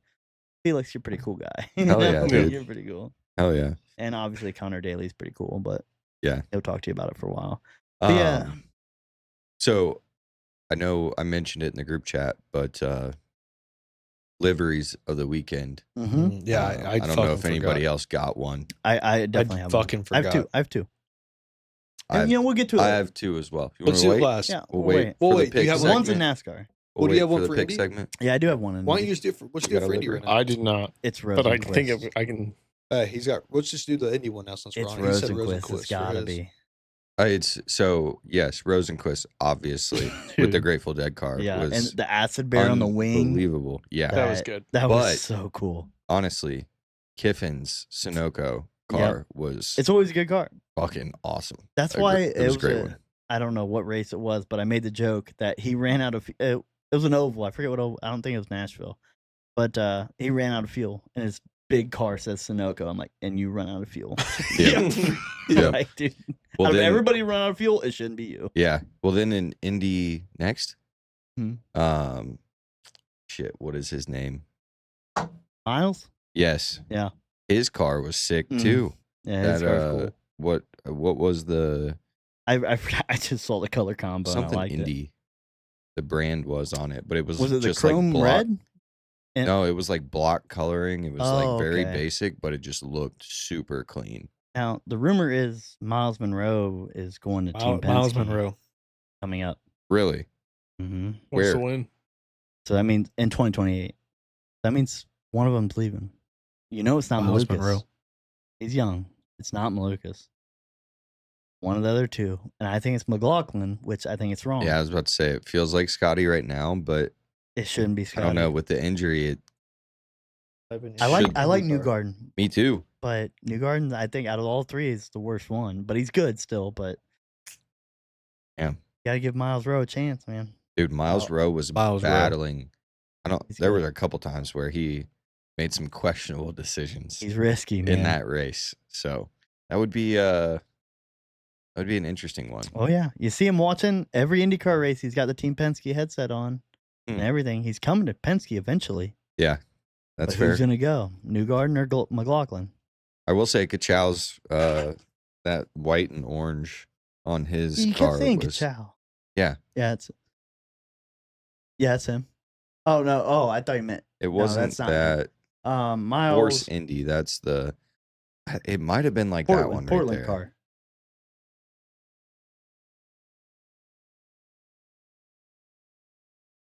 Felix, you're a pretty cool guy. Hell yeah, dude. You're pretty cool. Hell yeah. And obviously Connor Daly's pretty cool, but Yeah. he'll talk to you about it for a while. But yeah, So I know I mentioned it in the group chat, but liveries of the weekend. Yeah, I don't know if anybody else got one. I definitely have one. fucking I have forgot. two. I have two. I And have, you know, we'll get to it. I later. have two as well. You want Let's to do it wait? last. Yeah, We'll we'll wait wait. for Wait, the do pick you have segment. One's in NASCAR. We'll What do you wait have for one the for pick Indy? segment. Yeah, I do have one in. Why don't Indy. you just do for what's You got good a for Indy livery? right now? I did not, It's but I Rosenquist. think I can. He's got. Let's just do the Indy one now since we're It's on. He said Rosenquist. It's for gotta his. be. It's so yes, Rosenquist, obviously, with the Dude. Grateful Dead car Yeah, and was the acid bear on the wing. unbelievable. Yeah, That was good. That But- was so cool. honestly, Kiffin's Sunoco car was It's always a good car. fucking awesome. That's I why agree. it was a great a- one. I don't know what race it was, but I made the joke that he ran out of. It was an oval. I forget what oval. I don't think it was Nashville, but he ran out of fuel, and his big car says Sunoco. I'm like, and you run out of fuel. Yeah. Yeah. Like, dude, Well, out of then, everybody run out of fuel, it shouldn't be you. yeah. Well, then in Indy next, Hmm. shit, what is his name? Miles. Yes. Yeah. His car was sick Mhm. too. Yeah, his That car's cool. what was the I forgot, I just saw the color combo and I something liked it. Indy? The brand was on it, but it was Was it the just chrome like block. red? And- No, it was like block coloring. It was Oh, like very okay. basic, but it just looked super clean. Now the rumor is Miles Monroe is going to Team Penske Miles Monroe. coming up. Really? Mm-hmm. Wants to Where? win. So that means in 2028. That means one of them's leaving. You know it's not Miles Malukas. Monroe. He's young. It's not Malukas. One of the other two. And I think it's McLaughlin, which I think it's wrong. Yeah, I was about to say it feels like Scotty right now, but It shouldn't be I Scotty. don't know with the injury. I like Should- Newgarden, Me too. but Newgarden, I think out of all three is the worst one. But he's good still, but Yeah. you gotta give Miles Rowe a chance, man. Dude, Miles Rowe was Miles Rowe. battling. He's There good. were a couple times where he made some questionable decisions He's risky, man. in that race. So that would be an interesting one. Oh yeah, you see him watching every IndyCar race. He's got the Team Penske headset on and Hmm. everything. He's coming to Penske eventually. That's But fair. who's gonna go? Newgarden or McLaughlin? I will say Kachow's that white and orange on his You car kept saying was Kachow. Yeah. Yeah, it's him. Oh no! Oh, I thought you meant it wasn't that's not him. that Miles Force Indy. That's the it might have been like that one Portland right there. car.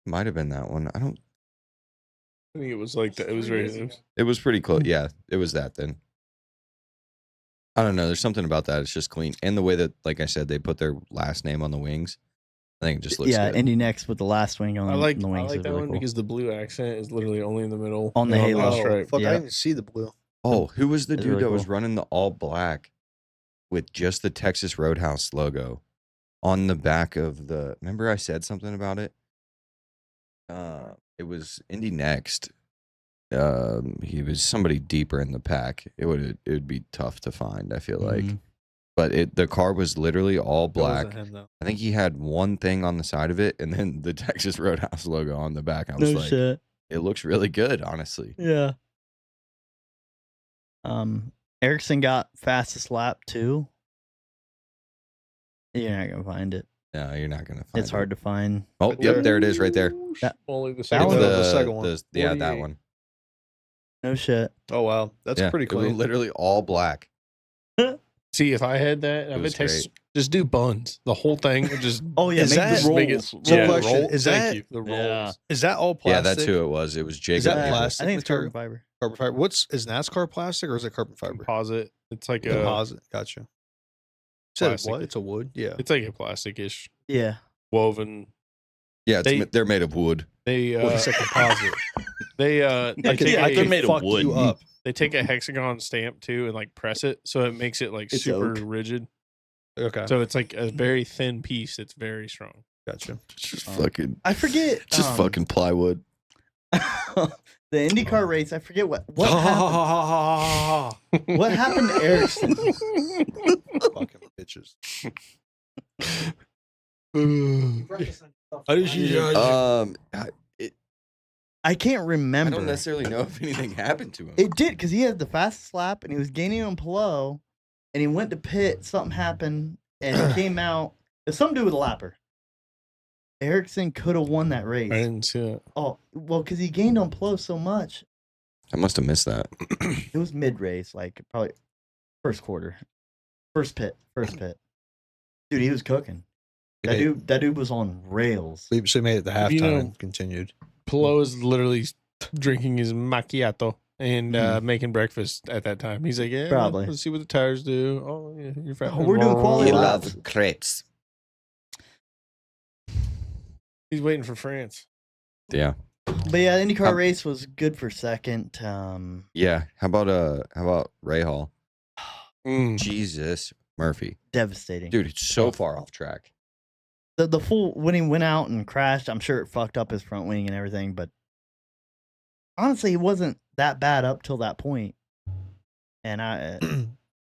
Might have been that one. I don't I think it was like that. It was very. It was pretty Hmm. close. Yeah, it was that then. I don't know. There's something about that. It's just clean. And the way that, like I said, they put their last name on the wings. I think it just looks Yeah, good. Indy next with the last wing on I like the I wings. like is that really one cool. because the blue accent is literally only in the middle On the and halo. stripe. Fuck, Yeah. I didn't see the blue. Oh, who was the It's dude really that was cool. running the all black with just the Texas Roadhouse logo on the back of the remember I said something about it? It was Indy Next. He was somebody deeper in the pack. It would be tough to find, I feel like. Mhm. But the car was literally all It wasn't black. him, though. I think he had one thing on the side of it and then the Texas Roadhouse logo on the back. I was No like, shit. it looks really good, honestly. Yeah. Erickson got fastest lap too. You're not gonna find it. No, you're not gonna find It's hard to find. Oh, Right yep, there. there it is right there. That- Only the that second one- It's one. the second one. yeah, that 48. one. No shit. Oh wow, that's Yeah, pretty it was clean. literally all black. See, if I had that, I It bet was Texas great. just do buns. The whole thing. Just Oh yeah, Is make that- the make it rolls. So yeah, question, roll. is Thank that- you, the rolls. Yeah. Is that all Yeah, plastic? that's who it was. It was Jacob. Is that Neighbor. plastic? I think it's material? carbon fiber. Carbon fiber. Is NASCAR plastic or is it carbon fiber? Composite. It's like a. Composite. Gotcha. Said Plastic. what? It's a wood. Yeah. It's like a plastic-ish Yeah. woven. Yeah, They- they're made of wood. They Well, he said composite. they I take could, a, I could made of fuck wood. you up. they take a hexagon stamp too and like press it so it makes it like It's super oak. rigid. Okay. So it's like a very thin piece. It's very strong. Gotcha. Just Oh. fucking, I forget. just fucking plywood. the IndyCar race. I forget what happened. What happened to Erickson? Fucking bitches. How did you judge? I can't I remember. don't necessarily know if anything happened to him. It did because he had the fastest lap and he was gaining on Pillow, and he went to pit. Something happened, and he came out. It's something to do with a lapper. Ericsson could have won that race. I didn't see that. Oh, well, because he gained on Plo so much. I must have missed that. It was mid race, like probably first quarter, first pit. Dude, he was cooking. That dude was on rails. So he made it to halftime You know- and continued. Plo is literally drinking his macchiato and Mhm. making breakfast at that time. He's like, yeah, Probably. let's see what the tires do. Oh, yeah, you're fat. Oh, we're doing quality He laps. loves crepes. He's waiting for France. Yeah. But yeah, the IndyCar How- race was good for second. Yeah. How about Ray Hall? Mm. Jesus Murphy. Devastating. Dude, it's so far off track. The full when he went out and crashed, I'm sure it fucked up his front wing and everything, but honestly, he wasn't that bad up till that point. And I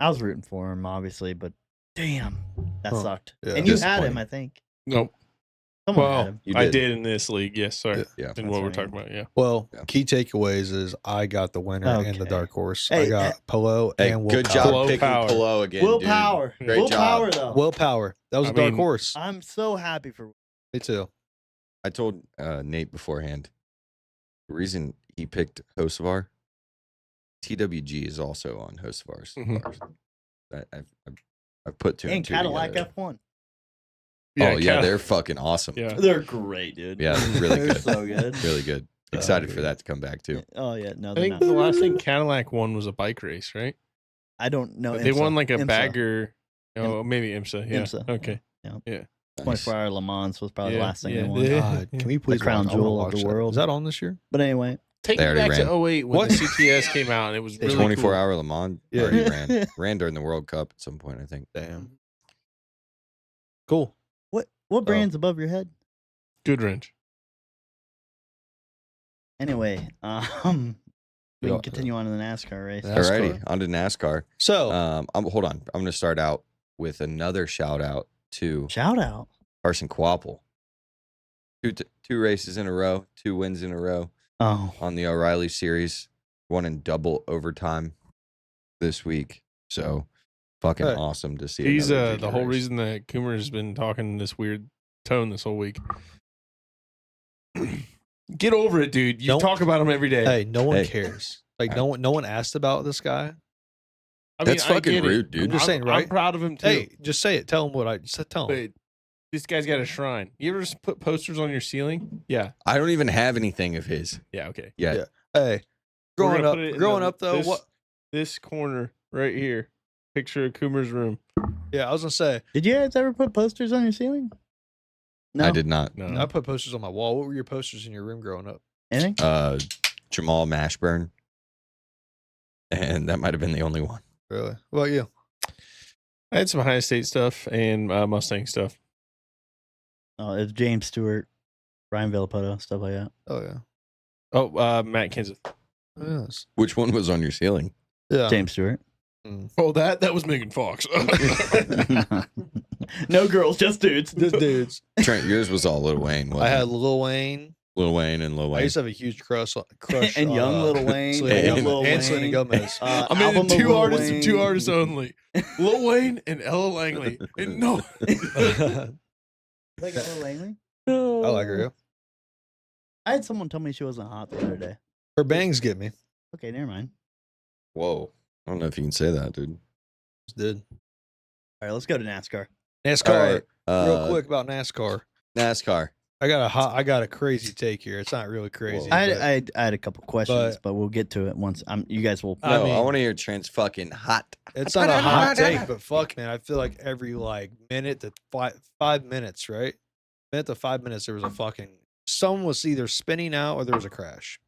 was rooting for him, obviously, but damn, that Huh. sucked. Yeah. And you had Disappointing. him, I think. Nope. Someone had Well, him. You I did. did in this league. Yes, sorry. Yeah. In That's what we're right. talking about, yeah. Well, Yeah. key takeaways is I got the winner and the Okay. dark horse. Hey, I got Polo Hey, and good Willpower. job Plo picking power. Polo again. Willpower. Dude. Great Willpower, job. though. Willpower. That was I a dark mean- horse. I'm so happy for. Me too. I told Nate beforehand. The reason he picked Hocevar, TWG is also on Hocevar's Mhm. cars. I've put two And and two Cadillac together. F1. Oh yeah, Cal- they're fucking awesome. yeah. They're great, dude. Yeah, they're really They're good. so good. Really good. Oh, Excited for dude. that to come back too. Oh yeah, no, I they're think not. the last thing Cadillac won was a bike race, right? I don't know. But they won IMSA. like a IMSA. bagger. Oh, maybe IMSA. Yeah. IMSA. Okay. Nice. 24-hour Le Mans was probably Yeah, the last thing yeah, they won. yeah. God, can we please crown watch- I wanna jewel of watch the that. world. Is that on this year? But anyway, Take They me already back ran. to 08 when What? the CTS came out and it was The really 24-hour Le Mans Yeah. already ran during the World Cup at some point, I think. Damn. Cool. what brand's above your head? Good wrench. Anyway, we Yeah. can continue on to the NASCAR race. Yeah. NASCAR. Alrighty, on to NASCAR. So, Hold on. I'm going to start out with another shout out to Shout out. Carson Kvapil. Two races in a row, 2 wins in a row Oh, on the O'Reilly Series. One in double overtime this week. So fucking Hey. awesome to see. He's another the junior whole race. reason that Coomer's been talking this weird tone this whole week. Get over it, dude. You Don't- talk about him every day. hey, no one Hey. cares. Like no one asked about this guy. I That's I fucking get it. rude, dude. I'm just saying, I'm right? proud of him too. Hey, just say it. Tell him what I just tell him. But this guy's got a shrine. You ever just put posters on your ceiling? Yeah. I don't even have anything of his Yeah. Okay. yet. Yeah. Hey, We're growing gonna up, put it in growing the- up though, this- what? This corner right here. Picture of Coomer's room. Yeah, I was gonna say did you guys ever put posters on your ceiling? No, I did not. No. I put posters on my wall. What were your posters in your room growing up? Anything? Jamal Mashburn. And that might have been the only one. Really? What about you? I had some high state stuff and Mustang stuff. Oh, it's James Stewart, Brian Villapoto, stuff like that. Oh yeah. Oh, Matt Kenseth. Yes. Which one was on your ceiling? Yeah. James Stewart. Oh, that was Megan Fox. No girls, just dudes. Just dudes. Trent, yours was all Lil Wayne. I Wasn't had it? Lil Wayne. Lil Wayne and Lil I Wayne. used to have a huge crush And on, young Lil Wayne, Selena young Gomez, Lil and Selena Wayne. Gomez. I'm Album in of two Lil artists and two Wayne. artists only. Lil Wayne and Ella Langley. And no. Like Lil Langley? I like her. Yeah. I had someone tell me she wasn't hot the other day. Her bangs get me. Okay, never mind. Whoa. I don't know if you can say that, dude. Just did. All right, let's go to NASCAR. NASCAR. All right. Real quick about NASCAR. NASCAR. I got a crazy take here. It's not really crazy. Whoa. but- I had a couple questions, but- but we'll get to it once. You guys will. I No, I mean- want to hear Trent's fucking hot. It's not a hot take, but fuck, man, I feel like every like minute to 5 minutes, right? Minute to 5 minutes, there was a fucking someone was either spinning out or there was a crash.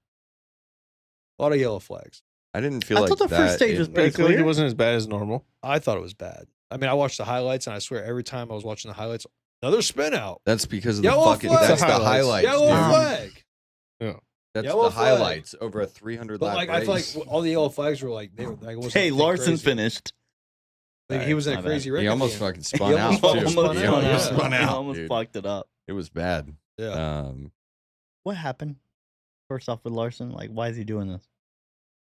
A lot of yellow flags. I didn't feel I like thought the first that stage was in- I pretty feel like clear. it wasn't as bad as normal. I thought it was bad. I mean, I watched the highlights, and I swear every time I was watching the highlights, another spin out, That's because of the Yellow fucking. flag. That's the Highlights. highlights. yellow dude. flag. That's Yellow the flag. highlights over a 300 But lap like, race. I feel like all the yellow flags were like they were like. It wasn't Hey, anything Larson's crazy. finished. Like, he was in My a bad. crazy wreck. He at the almost end. fucking spun out almost too. fucking spun He out, almost yeah. spun He out, almost dude. fucked it up. It was bad. Yeah. What happened? First off, with Larson, like, why is he doing this?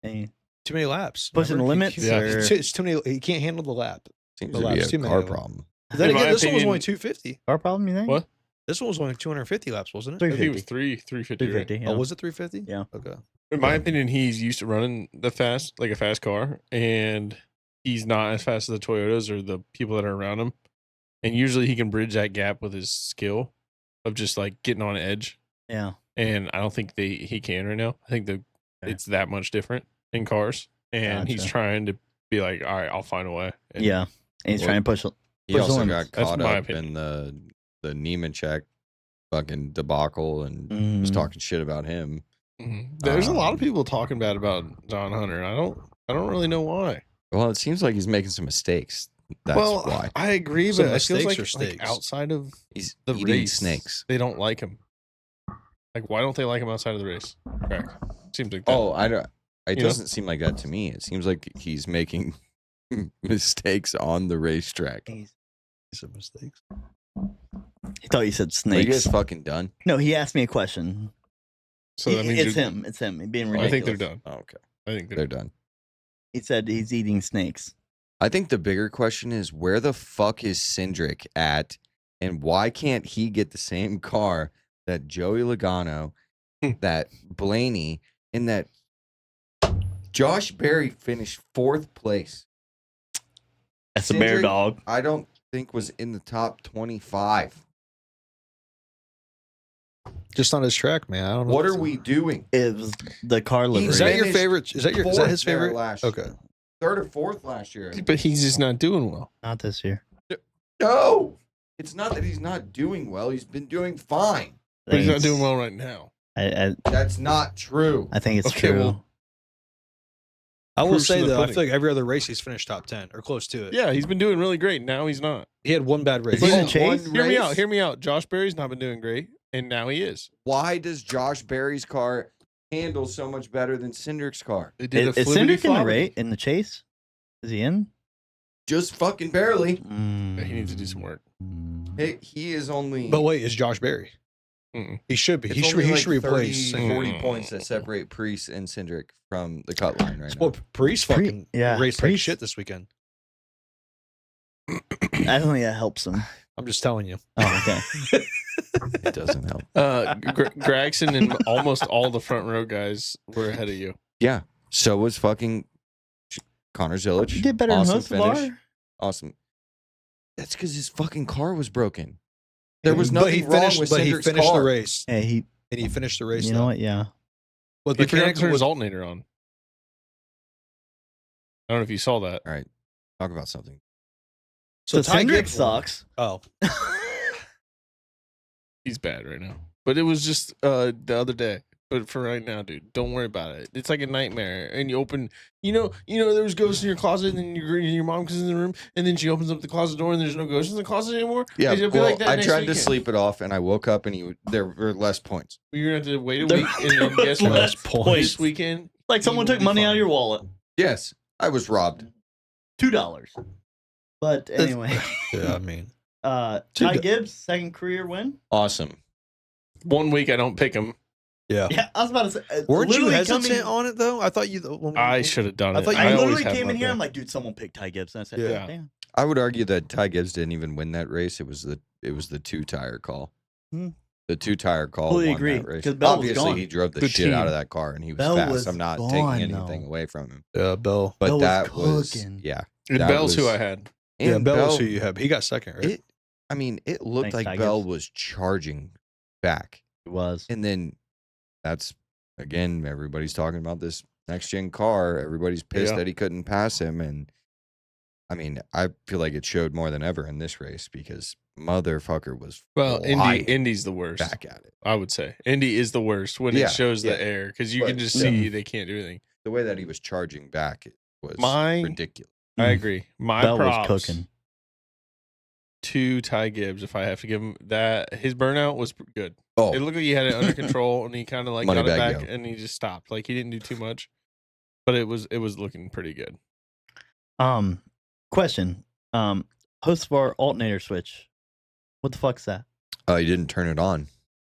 Any Too many laps. Pushing the remember? limits, Yeah. or It's too many. He can't handle the lap. Seems The to be laps, a too many car of 'em. problem. Then In again, my this one was opinion- only 250. our problem? You think? What? This one was only 250 laps, wasn't it? Three- I think it was 350. 350. Right? 350. Oh, Yeah. was it 350? Yeah. Okay. In my opinion, he's used to running a fast car, and he's not as fast as the Toyotas or the people that are around him. And usually, he can bridge that gap with his skill of just like getting on edge. Yeah. And I don't think he can right now. I think Okay. it's that much different in cars, and he's Gotcha. trying to be like, all right, I'll find a way. And Yeah. And he's Well, trying to push. He Push the also limits. got That's caught my up opinion. in the Nemechek fucking debacle and was Mm. talking shit about him. There's a lot of Um, people talking bad about John Hunter. I don't really know why. Well, it seems like he's making some mistakes. That's well, why I agree, Some but it feels mistakes like, or like steaks? outside of he's the eating race, snakes. they don't like him. Like, why don't they like him outside of the race track? Seems like that. Oh, I don't. It You know? doesn't seem like that to me. It seems like he's making mistakes on the racetrack. Some mistakes. He thought you said Are you guys snakes. fucking done? No, he asked me a question. so that means It's you're- him. It's him being I ridiculous. think they're done. Oh, okay, I think they're done. He said he's eating snakes. I think the bigger question is where the fuck is Cindric at, and why can't he get the same car that Joey Logano, that Blaney, and that Josh Berry finished 4th place? That's a bear Cindric, dog. I don't think was in the top 25. Just on his track, man. I don't know. What are we doing? It was the car livery. Is that your finished favorite? Is that your? Is that fourth his there favorite? last Okay. year. 3rd or 4th last year. But he's just not doing well. Not this year. No, it's not that he's not doing well. He's been doing fine. But he's not Thanks. doing well right now. That's not true. I think it's Okay, true. well- I will Proof's in say the though, I pudding. feel like every other race he's finished top 10 or close to it. Yeah, he's been doing really great. Now he's not. He had one bad race. Is he in Well, the chase? one Hear me out. race? Hear me out. Josh Berry's not been doing great, and now he is. Why does Josh Berry's car handle so much better than Cindric's car? They did Is, a is flippity Cindric in the floppity. rate in the chase? Is he in? Just fucking barely. Yeah, he needs to do some work. He is only. But wait, is Josh Berry? Mm-mm. He should be. it's He should. only He like should replace. 30, 40 Mm. points that separate Priest and Cindric from the cut line right now. Well, Priest Pre- fucking yeah, raced like Priest- shit this weekend. I don't think that helps him. I'm just telling you. Oh, okay. It doesn't help. Gregson and almost all the front row guys were ahead of you. Yeah. So was fucking Connor Zilic. He did better Awesome than Hocevar. finish. Awesome. That's because his fucking car was broken. There was But nothing he wrong finished. with But he Cindric's finished car. the race, Hey, he. and he finished the race. You know what? Yeah. With He forgot to mechanical, turn his with, alternator on. I don't know if you saw that. All right. Talk about something. So Ty Cindric Gibbs won. sucks. Oh, He's bad right now. But it was just the other day. But for right now, dude, don't worry about it. It's like a nightmare. And you open, there was ghosts in your closet, and then your mom comes in the room, and then she opens up the closet door, and there's no ghosts in the closet anymore. Yeah, And it'll be well, like that I next tried to weekend. sleep it off, and I woke up, and there were less points. You're gonna have to wait a There week, and then guess what? less points. This weekend, Like someone you will took be money out fine. of your wallet. Yes, I was robbed. $2. But anyway, yeah. I mean, Ty Two- Gibbs, second career win. Awesome. 1 week I don't pick him. yeah. Yeah, I was about to say. Weren't you literally hesitant coming- on it though? I thought you. When we- I should have done I it. thought you- I always literally have came my in here. pick. I'm like, dude, someone picked Ty Gibbs. And I said, Yeah. damn. I would argue that Ty Gibbs didn't even win that race. It was the 2-tire call. Hmm. The 2-tire call Fully won agree, that race. 'cause Bell was Obviously, gone. he drove the Good shit out team. of that car, and he was Bell fast. was I'm not gone, taking anything though. away from him. Yeah, Bill. But Bell was that was cooking. yeah. And that Bell's who was- I had. Yeah, And Bell was who you have. He got second, right? It looked Thanks, Ty like Bell Gibbs. was charging back. It was. And then that's again, everybody's talking about this next gen car. Everybody's pissed Yeah. that he couldn't pass him. And I mean, I feel like it showed more than ever in this race because motherfucker was Well, flying Indy's the worst. back at it. I would say Indy is the worst when Yeah, it shows yeah. the air because you But- can just Yeah. see they can't do anything. The way that he was charging back was My- ridiculous. I Mm. agree. My Bell props was cooking. to Ty Gibbs. If I have to give him that, his burnout was good. Oh, It looked like he had it under control, and he kind of like Money got it bag, back, yo. and he just stopped. Like he didn't do too much, but it was looking pretty good. Question. Hocevar alternator switch. What the fuck's that? you didn't turn it on.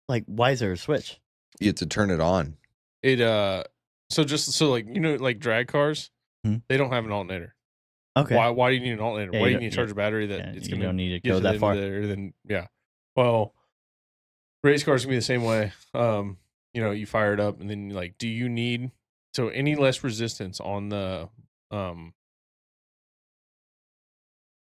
Like, why is there a switch? You had to turn it on. It So like like drag cars, Mhm. they don't have an alternator. Okay. Why do you need an alternator? Yeah, Why you do you don't- need to charge a battery that Yeah, it's you gonna don't need to get go to that the far. end of there? Then well, race cars can be the same way. You fire it up, and then like, do you need any less resistance on the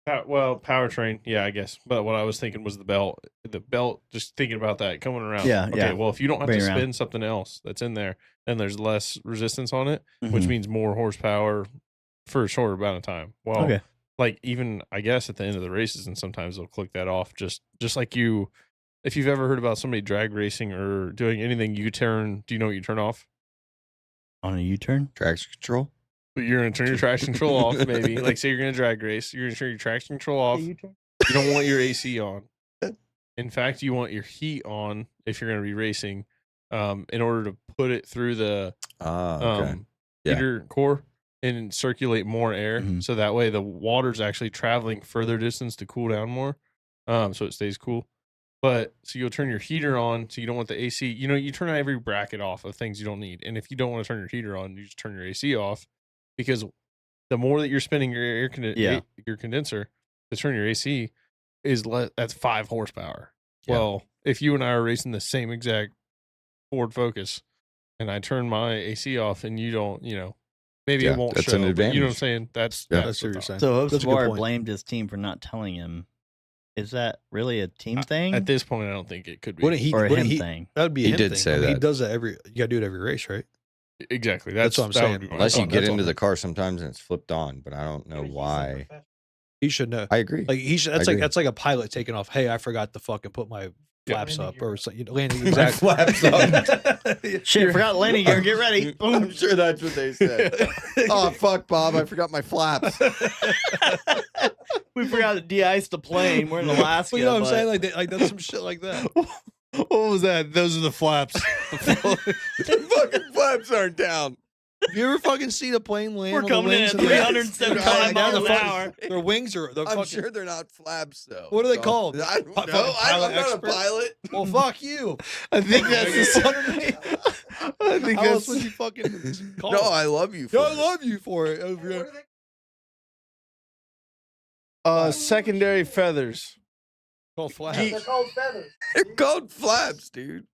powertrain? Yeah, I guess. But what I was thinking was the belt. The belt. Just thinking about that coming around. Yeah, Okay. yeah. Well, if you don't have Bring to it around. spin something else that's in there, then there's less resistance on it, which Mhm. means more horsepower for a shorter amount of time. Well, Okay. like even I guess at the end of the races, and sometimes they'll click that off. Just like you, if you've ever heard about somebody drag racing or doing anything, do you know what you turn off? On a U-turn. Traction control. But you're gonna turn your traction control off. Maybe like say you're gonna drag race, you're gonna turn your traction control off. You don't want your AC on. In fact, you want your heat on if you're gonna be racing, in order to put it through the Okay. Yeah. heater core and circulate more air, Mhm. so that way the water's actually traveling further distance to cool down more, so it stays cool. But so you'll turn your heater on, so you don't want the AC. You turn every bracket off of things you don't need, and if you don't want to turn your heater on, you just turn your AC off, because the more that you're spinning your your condenser to turn your AC is that's 5 horsepower. Yeah. Well, if you and I are racing the same exact Ford Focus, and I turn my AC off, and you don't, maybe Yeah, it won't that's show. an but you know what I'm advantage. saying? That's Yeah. That's what you're the thought. saying. So That's a good Hobsbawd point. blamed his team for not telling him. Is that really a team thing At this point, I don't think it could be. Wouldn't he? or a Wouldn't him he? thing? That would be a He him did thing. say I mean, He that. does that every. You gotta do it every race, right? Exactly. That's what I'm that saying. would be my Unless you thought. get that's into all. the car sometimes and it's flipped on, but I don't know why. He should know. I agree. Like he should. I agree. That's like a pilot taking off. Hey, I forgot to fucking put my flaps Landing up gear or up. something. Landing My exactly. flaps up. Shit, forgot landing gear. Get ready. I'm sure that's what they said. Oh fuck, Bob! I forgot my flaps. We forgot to de-ice the plane. We're in Alaska. Well, you know what I'm but- saying? Like that's some shit like that. What was that? Those are the flaps. The fucking flaps aren't down. Have you ever fucking seen a plane land? We're on the coming in wings at and the- 375 Down miles the an fucking- hour. Their wings are. They're I'm fucking. sure they're not flaps though. What are they So- called? I don't Fucking know. pilot I'm not a expert? pilot. Well, fuck you. I think that's You the wonder me? I think How else that's would you fucking call No, it? I love you. For Yo, I it. love you for it. Over here. secondary feathers. Called flaps. They're called feathers. They're called flaps, dude.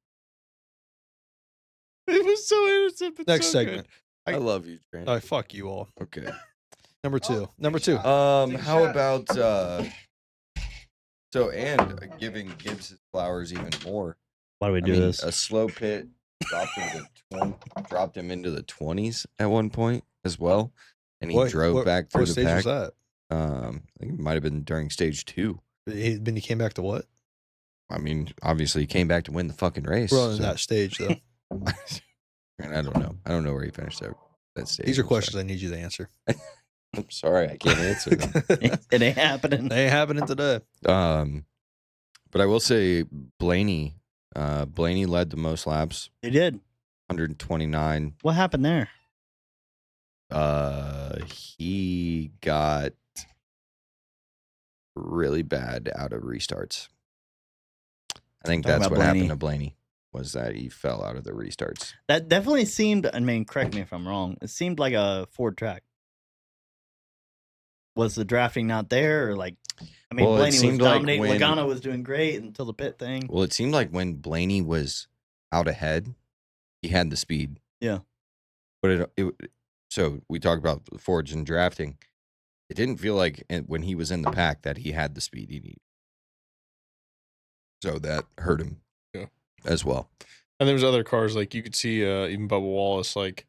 It was so innocent. But Next so good. segment. I love you, Trent. All right, fuck you all. Okay. Number two. Number two. How about giving Gibbs his flowers even more? Why do we I do mean, this? a slow pit dropped him into the 20s at one point as well, and he drove back through what the stage pack. was that? I think it might have been during stage 2. Then he came back to what? I mean, obviously he came back to win the fucking race. We're on so- that stage though. And I don't know. I don't know where he finished that stage. These are I'm questions I need you to answer. Sorry. I'm sorry, I can't answer them. It ain't happening. They ain't happening today. But I will say Blaney led the most laps, He did. 129. What happened there? He got really bad out of restarts. I think Talking that's about what happened Blaney. to Blaney, was that he fell out of the restarts. That definitely seemed, I mean, correct me if I'm wrong, it seemed like a Ford track. Was the drafting not there? Or like, I mean, Well, it Blaney was seemed like dominating. when- Logano was doing great until the pit thing. Well, it seemed like when Blaney was out ahead, he had the speed. Yeah. But so we talked about the Fords and drafting. It didn't feel like when he was in the pack that he had the speed he needed. So that hurt him as well. And there was other cars like you could see even Bubba Wallace, like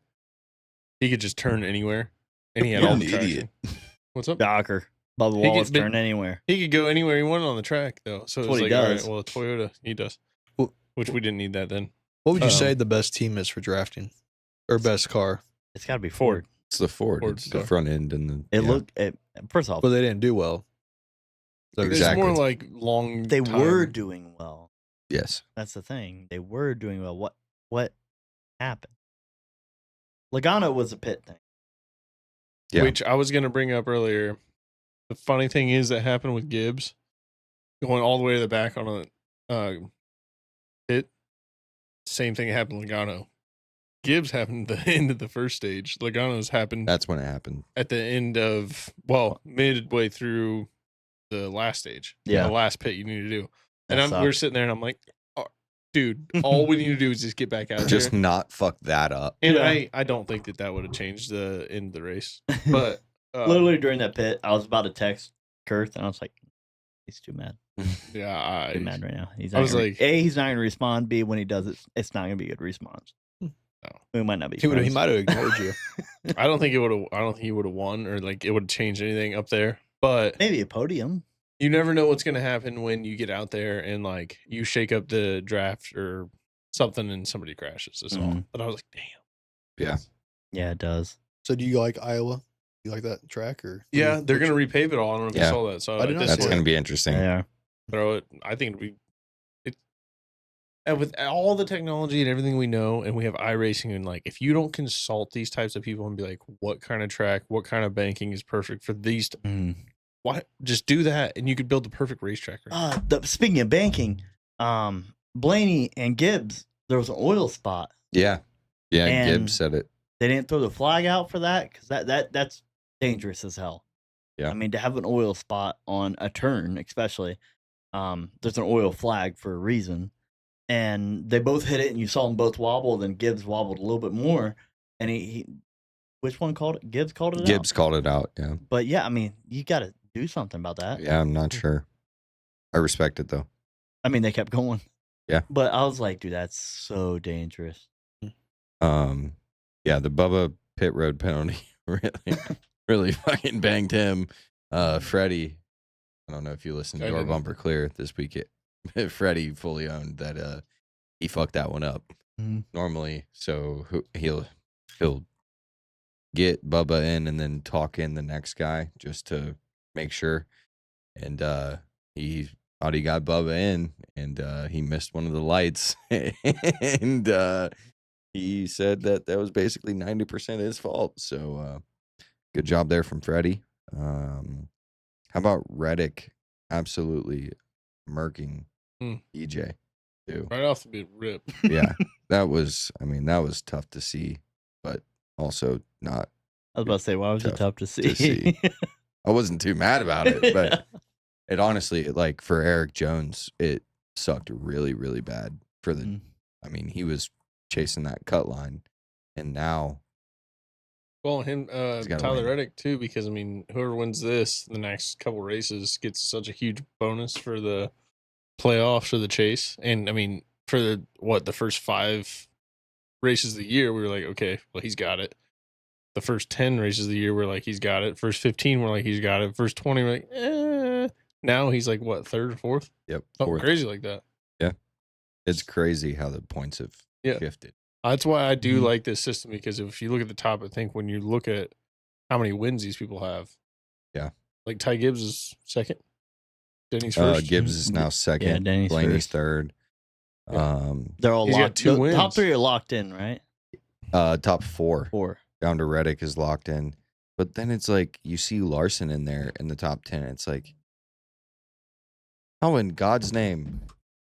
he could just turn anywhere, and he had You're all an the traction. idiot. What's up? Docker. Bubba He Wallace gets bit- turn anywhere. He could go anywhere he wanted on the track, though. So it That's was what like, he all right, does. well, Toyota, he does. Well- Which we didn't need that then. What would you Um, say the best team is for drafting? Or best car? It's got to be Ford. Ford. It's the Ford. Ford's It's the car. front end and the. It yeah. looked, first off, But they didn't do well. So Exactly. It's more like long. they time. were doing well. Yes. That's the thing. They were doing well. What happened? Logano was a pit thing. Yeah. Which I was going to bring up earlier. The funny thing is that happened with Gibbs going all the way to the back on a pit. Same thing happened with Logano. Gibbs happened at the end of the first stage. Logano's happened That's when it happened. at the end of, midway through the last stage. Yeah. The last pit you need to do. And That we're sucked. sitting there and I'm like, oh, dude, all we need to do is just get back out Just there. not fuck that up. And Yeah. I don't think that would have changed the end of the race. But Literally during that pit, I was about to text Kurth, and I was like, he's too mad. yeah, Too mad right now. He's I not was gonna, like- A, he's not going to respond. B, when he does it, it's not going to be a good response. No. We might not be. He friends. might have ignored you. I don't think he would have won or like it would have changed anything up there. But Maybe a podium. you never know what's gonna happen when you get out there and like you shake up the draft or something and somebody crashes. That's all. Mhm. But I was like, damn. Yeah. Yeah, it does. So do you like Iowa? You like that track or? Yeah, they're gonna repave it all. I don't know if Yeah. you saw that. So I did not just That's see going to be interesting. Yeah. throw it. I think it'd be and with all the technology and everything we know, and we have iRacing, and like if you don't consult these types of people and be like, what kind of track, what kind of banking is perfect for these, why just do that and you could build the perfect racetrack. Right? Speaking of banking, Blaney and Gibbs, there was an oil spot. Yeah. Yeah. And- Gibbs said it. They didn't throw the flag out for that because that's dangerous as hell. Yeah. I mean, to have an oil spot on a turn, especially, there's an oil flag for a reason. And they both hit it, and you saw them both wobble. Then Gibbs wobbled a little bit more, and he which one called it? Gibbs called it. Gibbs out? called it out. Yeah. But yeah, I mean, you got to do something about that. Yeah. I'm not sure. I respect it though. I mean, they kept going. Yeah. But I was like, dude, that's so dangerous. Yeah, the Bubba pit road penalty really fucking banged him. Freddie, I don't know if you listened I to our didn't. bumper clear this week. Freddie fully owned that he fucked that one up. Mhm. Normally, so he'll get Bubba in and then talk in the next guy just to make sure. And he thought he got Bubba in, and he missed one of the lights, and he said that was basically 90% his fault. So good job there from Freddie. How about Reddick absolutely murking EJ too? Right off the rip. Yeah, that was tough to see, but also not. I was about to say, why was it tough to see? to see. I wasn't too mad about it, but it honestly, like for Eric Jones, it sucked really, really bad for the. Mhm. I mean, he was chasing that cut line, and now Well, him, gotta Tyler win. Reddick too, because I mean, whoever wins this, the next couple races gets such a huge bonus for the playoffs or the chase. And I mean, for the first 5 races of the year, we were like, okay, well, he's got it. The first 10 races of the year, we're like, he's got it. First 15, we're like, he's got it. First 20, we're like, eh. Now he's like, what, 3rd or 4th? yep, Something fourth. crazy like that. It's crazy how the points have Yeah. shifted. That's why I do Mhm. like this system, because if you look at the top, I think when you look at how many wins these people have, Yeah. like Ty Gibbs is second, Denny's first. Gibbs is now second. Danny's Blaney's first. third. They're all He's got locked. 2 The top wins. 3 are locked in, right? Top 4 4. down to Reddick is locked in, but then it's like you see Larson in there in the top 10. It's like, how in God's name?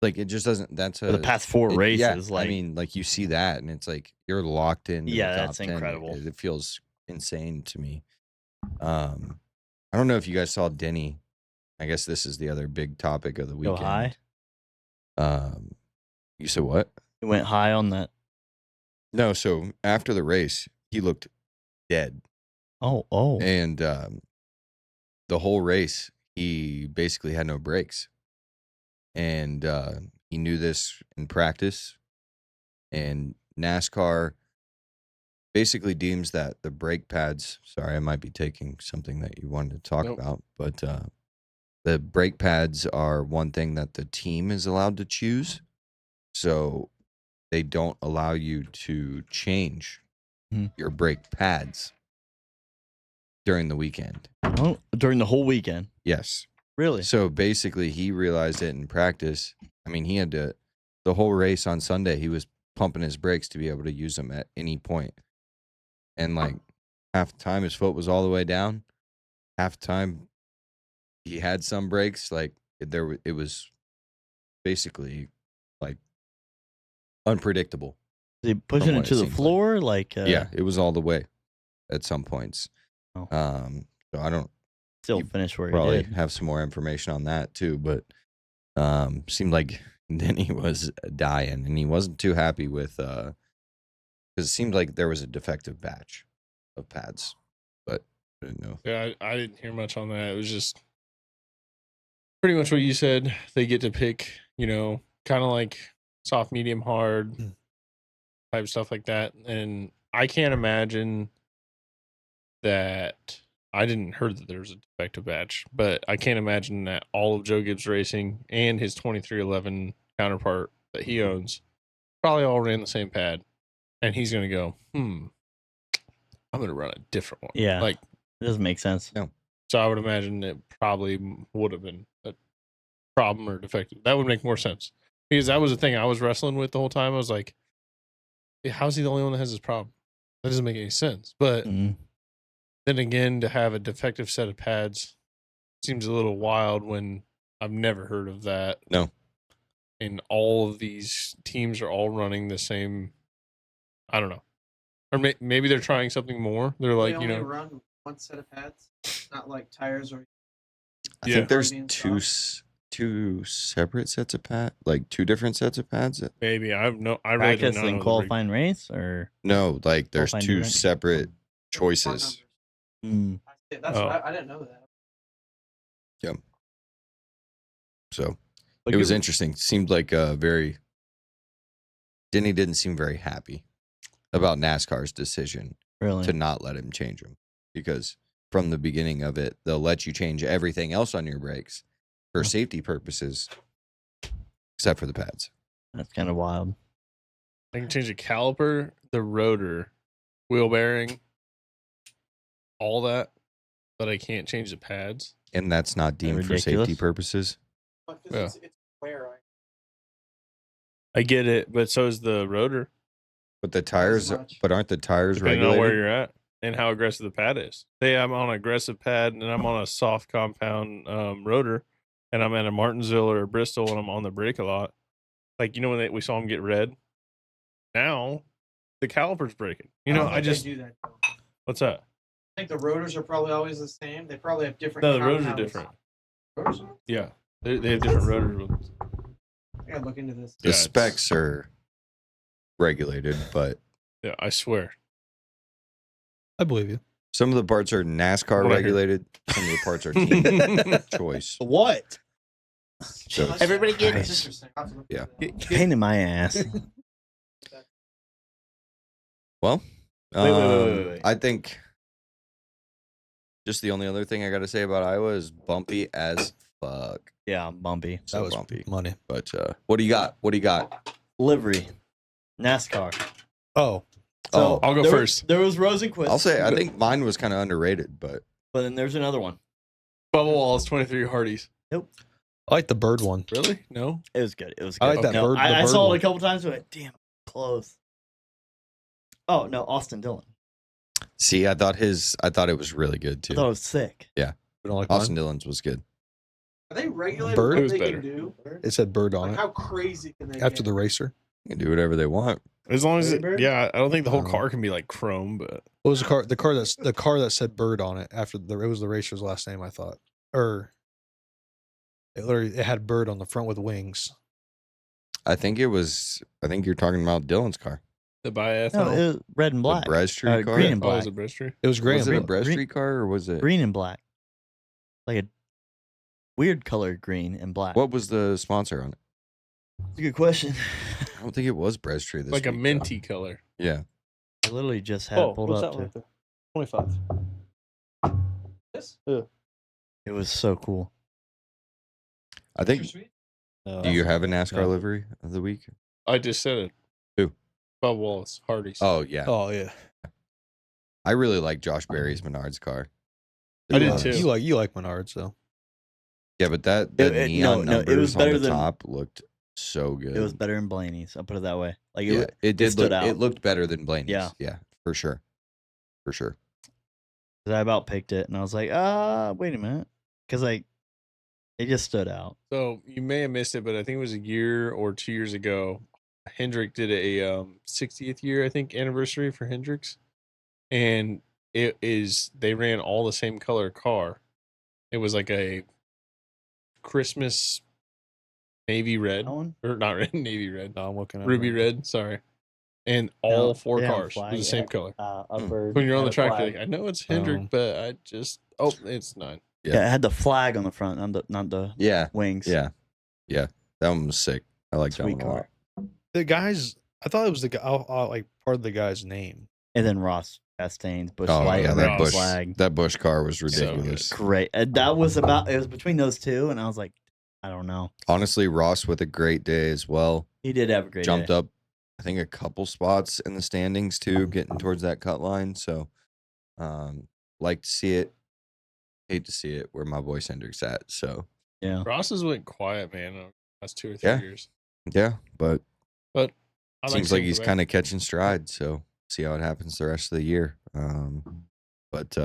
Like it just doesn't. That's For the past 4 races, I mean, like you see that, and it's like you're locked in. Yeah, the top that's 10. incredible. It feels insane to me. I don't know if you guys saw Denny. I guess this is the other big topic of the Go weekend. high. You said what? He went high on that. No, so after the race, he looked dead, Oh. and the whole race, he basically had no brakes, and he knew this in practice, and NASCAR basically deems that the brake pads. Sorry, I might be taking something that you wanted to talk Nope. about, but the brake pads are one thing that the team is allowed to choose, so they don't allow you to change your brake pads during the weekend. Oh, during the whole weekend. Yes. Really? So basically, he realized it in practice. I mean, he had to, the whole race on Sunday, he was pumping his brakes to be able to use them at any point. And like half the time, his foot was all the way down. Half the time, he had some brakes. Like it was basically like unpredictable. Is he pushing what it it to the seems like. floor? Like, Yeah, it was all the way at some points. Oh. So I don't still he finish where he probably did. have some more information on that too, but seemed like Denny was dying and he wasn't too happy with because it seemed like there was a defective batch of pads, but I didn't know. Yeah, I didn't hear much on that. It was just pretty much what you said. They get to pick, kind of like soft, medium, hard type stuff like that. And I can't imagine that. I didn't heard that there was a defective batch, but I can't imagine that all of Joe Gibbs Racing and his 2311 counterpart that he owns probably all ran the same pad. And he's going to go, I'm going to run a different one. Yeah. Like, It doesn't make sense. No. so I would imagine it probably would have been a problem or defective. That would make more sense because that was the thing I was wrestling with the whole time. I was like, how's he the only one that has this problem? That doesn't make any sense. But Mhm. then again, to have a defective set of pads seems a little wild when I've never heard of that. No. And all of these teams are all running the same. I don't know. Or maybe they're trying something more. They're They like, only run one set of pads, not like tires or. I Yeah. think there's Being two separate sets of pads, like two different sets of pads. maybe I really don't Practice know. and qualifying race, or No, like there's Qualifying two event? separate choices. Mm. That's Oh. I didn't know that. So But it was good- interesting. Seemed like Denny didn't seem very happy about NASCAR's decision really. to not let him change them, because from the beginning of it, they'll let you change everything else on your brakes for safety purposes, except for the pads. That's kind of wild. I can change the caliper, the rotor, wheel bearing, all that, but I can't change the pads. And that's not deemed for safety ridiculous? purposes. Yeah. It's wear. I get it, but so is the rotor, But the tires, much. but aren't the tires depending on where regulated? you're at and how aggressive the pad is. Say I'm on an aggressive pad and I'm on a soft compound rotor, and I'm at a Martinsville or a Bristol and I'm on the brake a lot. Like, when we saw him get red, now the caliper's breaking. I don't I think just, they do that. what's that? I think the rotors are probably always the same. They probably have different. No, the rotors are compounds. different. Rotors are- Yeah. They have different rotors. I gotta look into this. The Yeah, it's- specs are regulated, but Yeah, I swear. I believe you. some of the parts are NASCAR What I heard. regulated. Some of the parts are team choice. What? So Everybody get That's interesting. I'll have to look Yeah. into that. Pain in my ass. Well, wait. I think just the only other thing I got to say about Iowa is bumpy as fuck. Yeah, bumpy. So That was bumpy. money. But what do you got? What do you got? Livery. NASCAR. Oh, Oh, I'll go there first. There was Rosenquist. I'll say I think mine was kind of underrated, but But then there's another one. Bubba Wallace, 23 Hardys. I like the bird one. Really? No? It was good. It was good. I like that No, bird. the I bird saw one. it a couple times and went, damn, close. Oh, no, Austin Dillon. see, I thought it was really good I too. thought it was sick. You don't like Austin mine? Dillon's was good. Are they regulated? Bird? What It was they better. can do? It said bird on Like, it how crazy can they after get? the racer. You can do whatever they want. As long as Bird? I don't think the whole I don't car can be like chrome, but What was the car? The car that said bird on it after it was the racer's last name. I thought, or it had bird on the front with wings. I think you're talking about Dillon's car, the biathlon. No, it was red and black. the Brestry car. green and Oh, black. was it Brestry? It was gray. Was and it a blue. Brestry car or was it? Green and black. Like a weird colored green and black. What was the sponsor on it? That's a good question. I don't think it was Brestry. This Like a week, though. minty color. Yeah, I literally just had it pulled up. To. 25. This? It was so cool. I think. Sweet. Do you have a NASCAR No. livery of the week? I just said it. Who? Bubba Wallace, Hardys. Oh yeah, Oh yeah, I really like Josh Berry's Menards car. I did was. too. You like Menards though. Yeah, but that It- neon no, it numbers was on better the than- top looked so good. It was better than Blaney's. I'll put it that way. Like Yeah, it did stood look. out. It looked better than Blaney's. Yeah. yeah, for sure. Cause I about picked it, and I was like, wait a minute, because like it just stood out. So you may have missed it, but I think it was a year or 2 years ago. Hendrick did a 60th year, I think, anniversary for Hendricks, and they ran all the same color car. It was like a Christmas navy red, That one? or not red, navy red, No, I'm looking at ruby it. red. Sorry, and all four they have a cars were flag, the same yeah. color. Upper. When you're on the had a track, you're flag. like, I know it's Hendrick, but I just it's not. Yeah, it had the flag on the front, not the Yeah. wings. Yeah. Yeah. That one was sick. I like that Sweet one a lot. car. The guys, I thought it was the guy, like part of the guy's name. And then Ross Chastain's Bush Oh Light yeah, American that Bush flag. that Bush car was So ridiculous. Great. That was it was between those two, and I was like, I don't know. Honestly, Ross with a great day as well. He did have a great Jumped day. up, I think, a couple spots in the standings too, getting towards that cut line. So, like to see it. Hate to see it where my boy Hendrick's at. So Yeah. Ross has went quiet, man, over the last 2 or 3 Yeah. years. yeah, but I seems seeing like he's him kind of catching stride. So see how it happens the rest of the year. But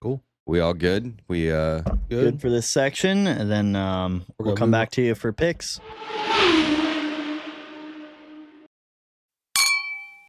Cool. We all good. We Good for this section, and then we'll gonna come move back to you for picks.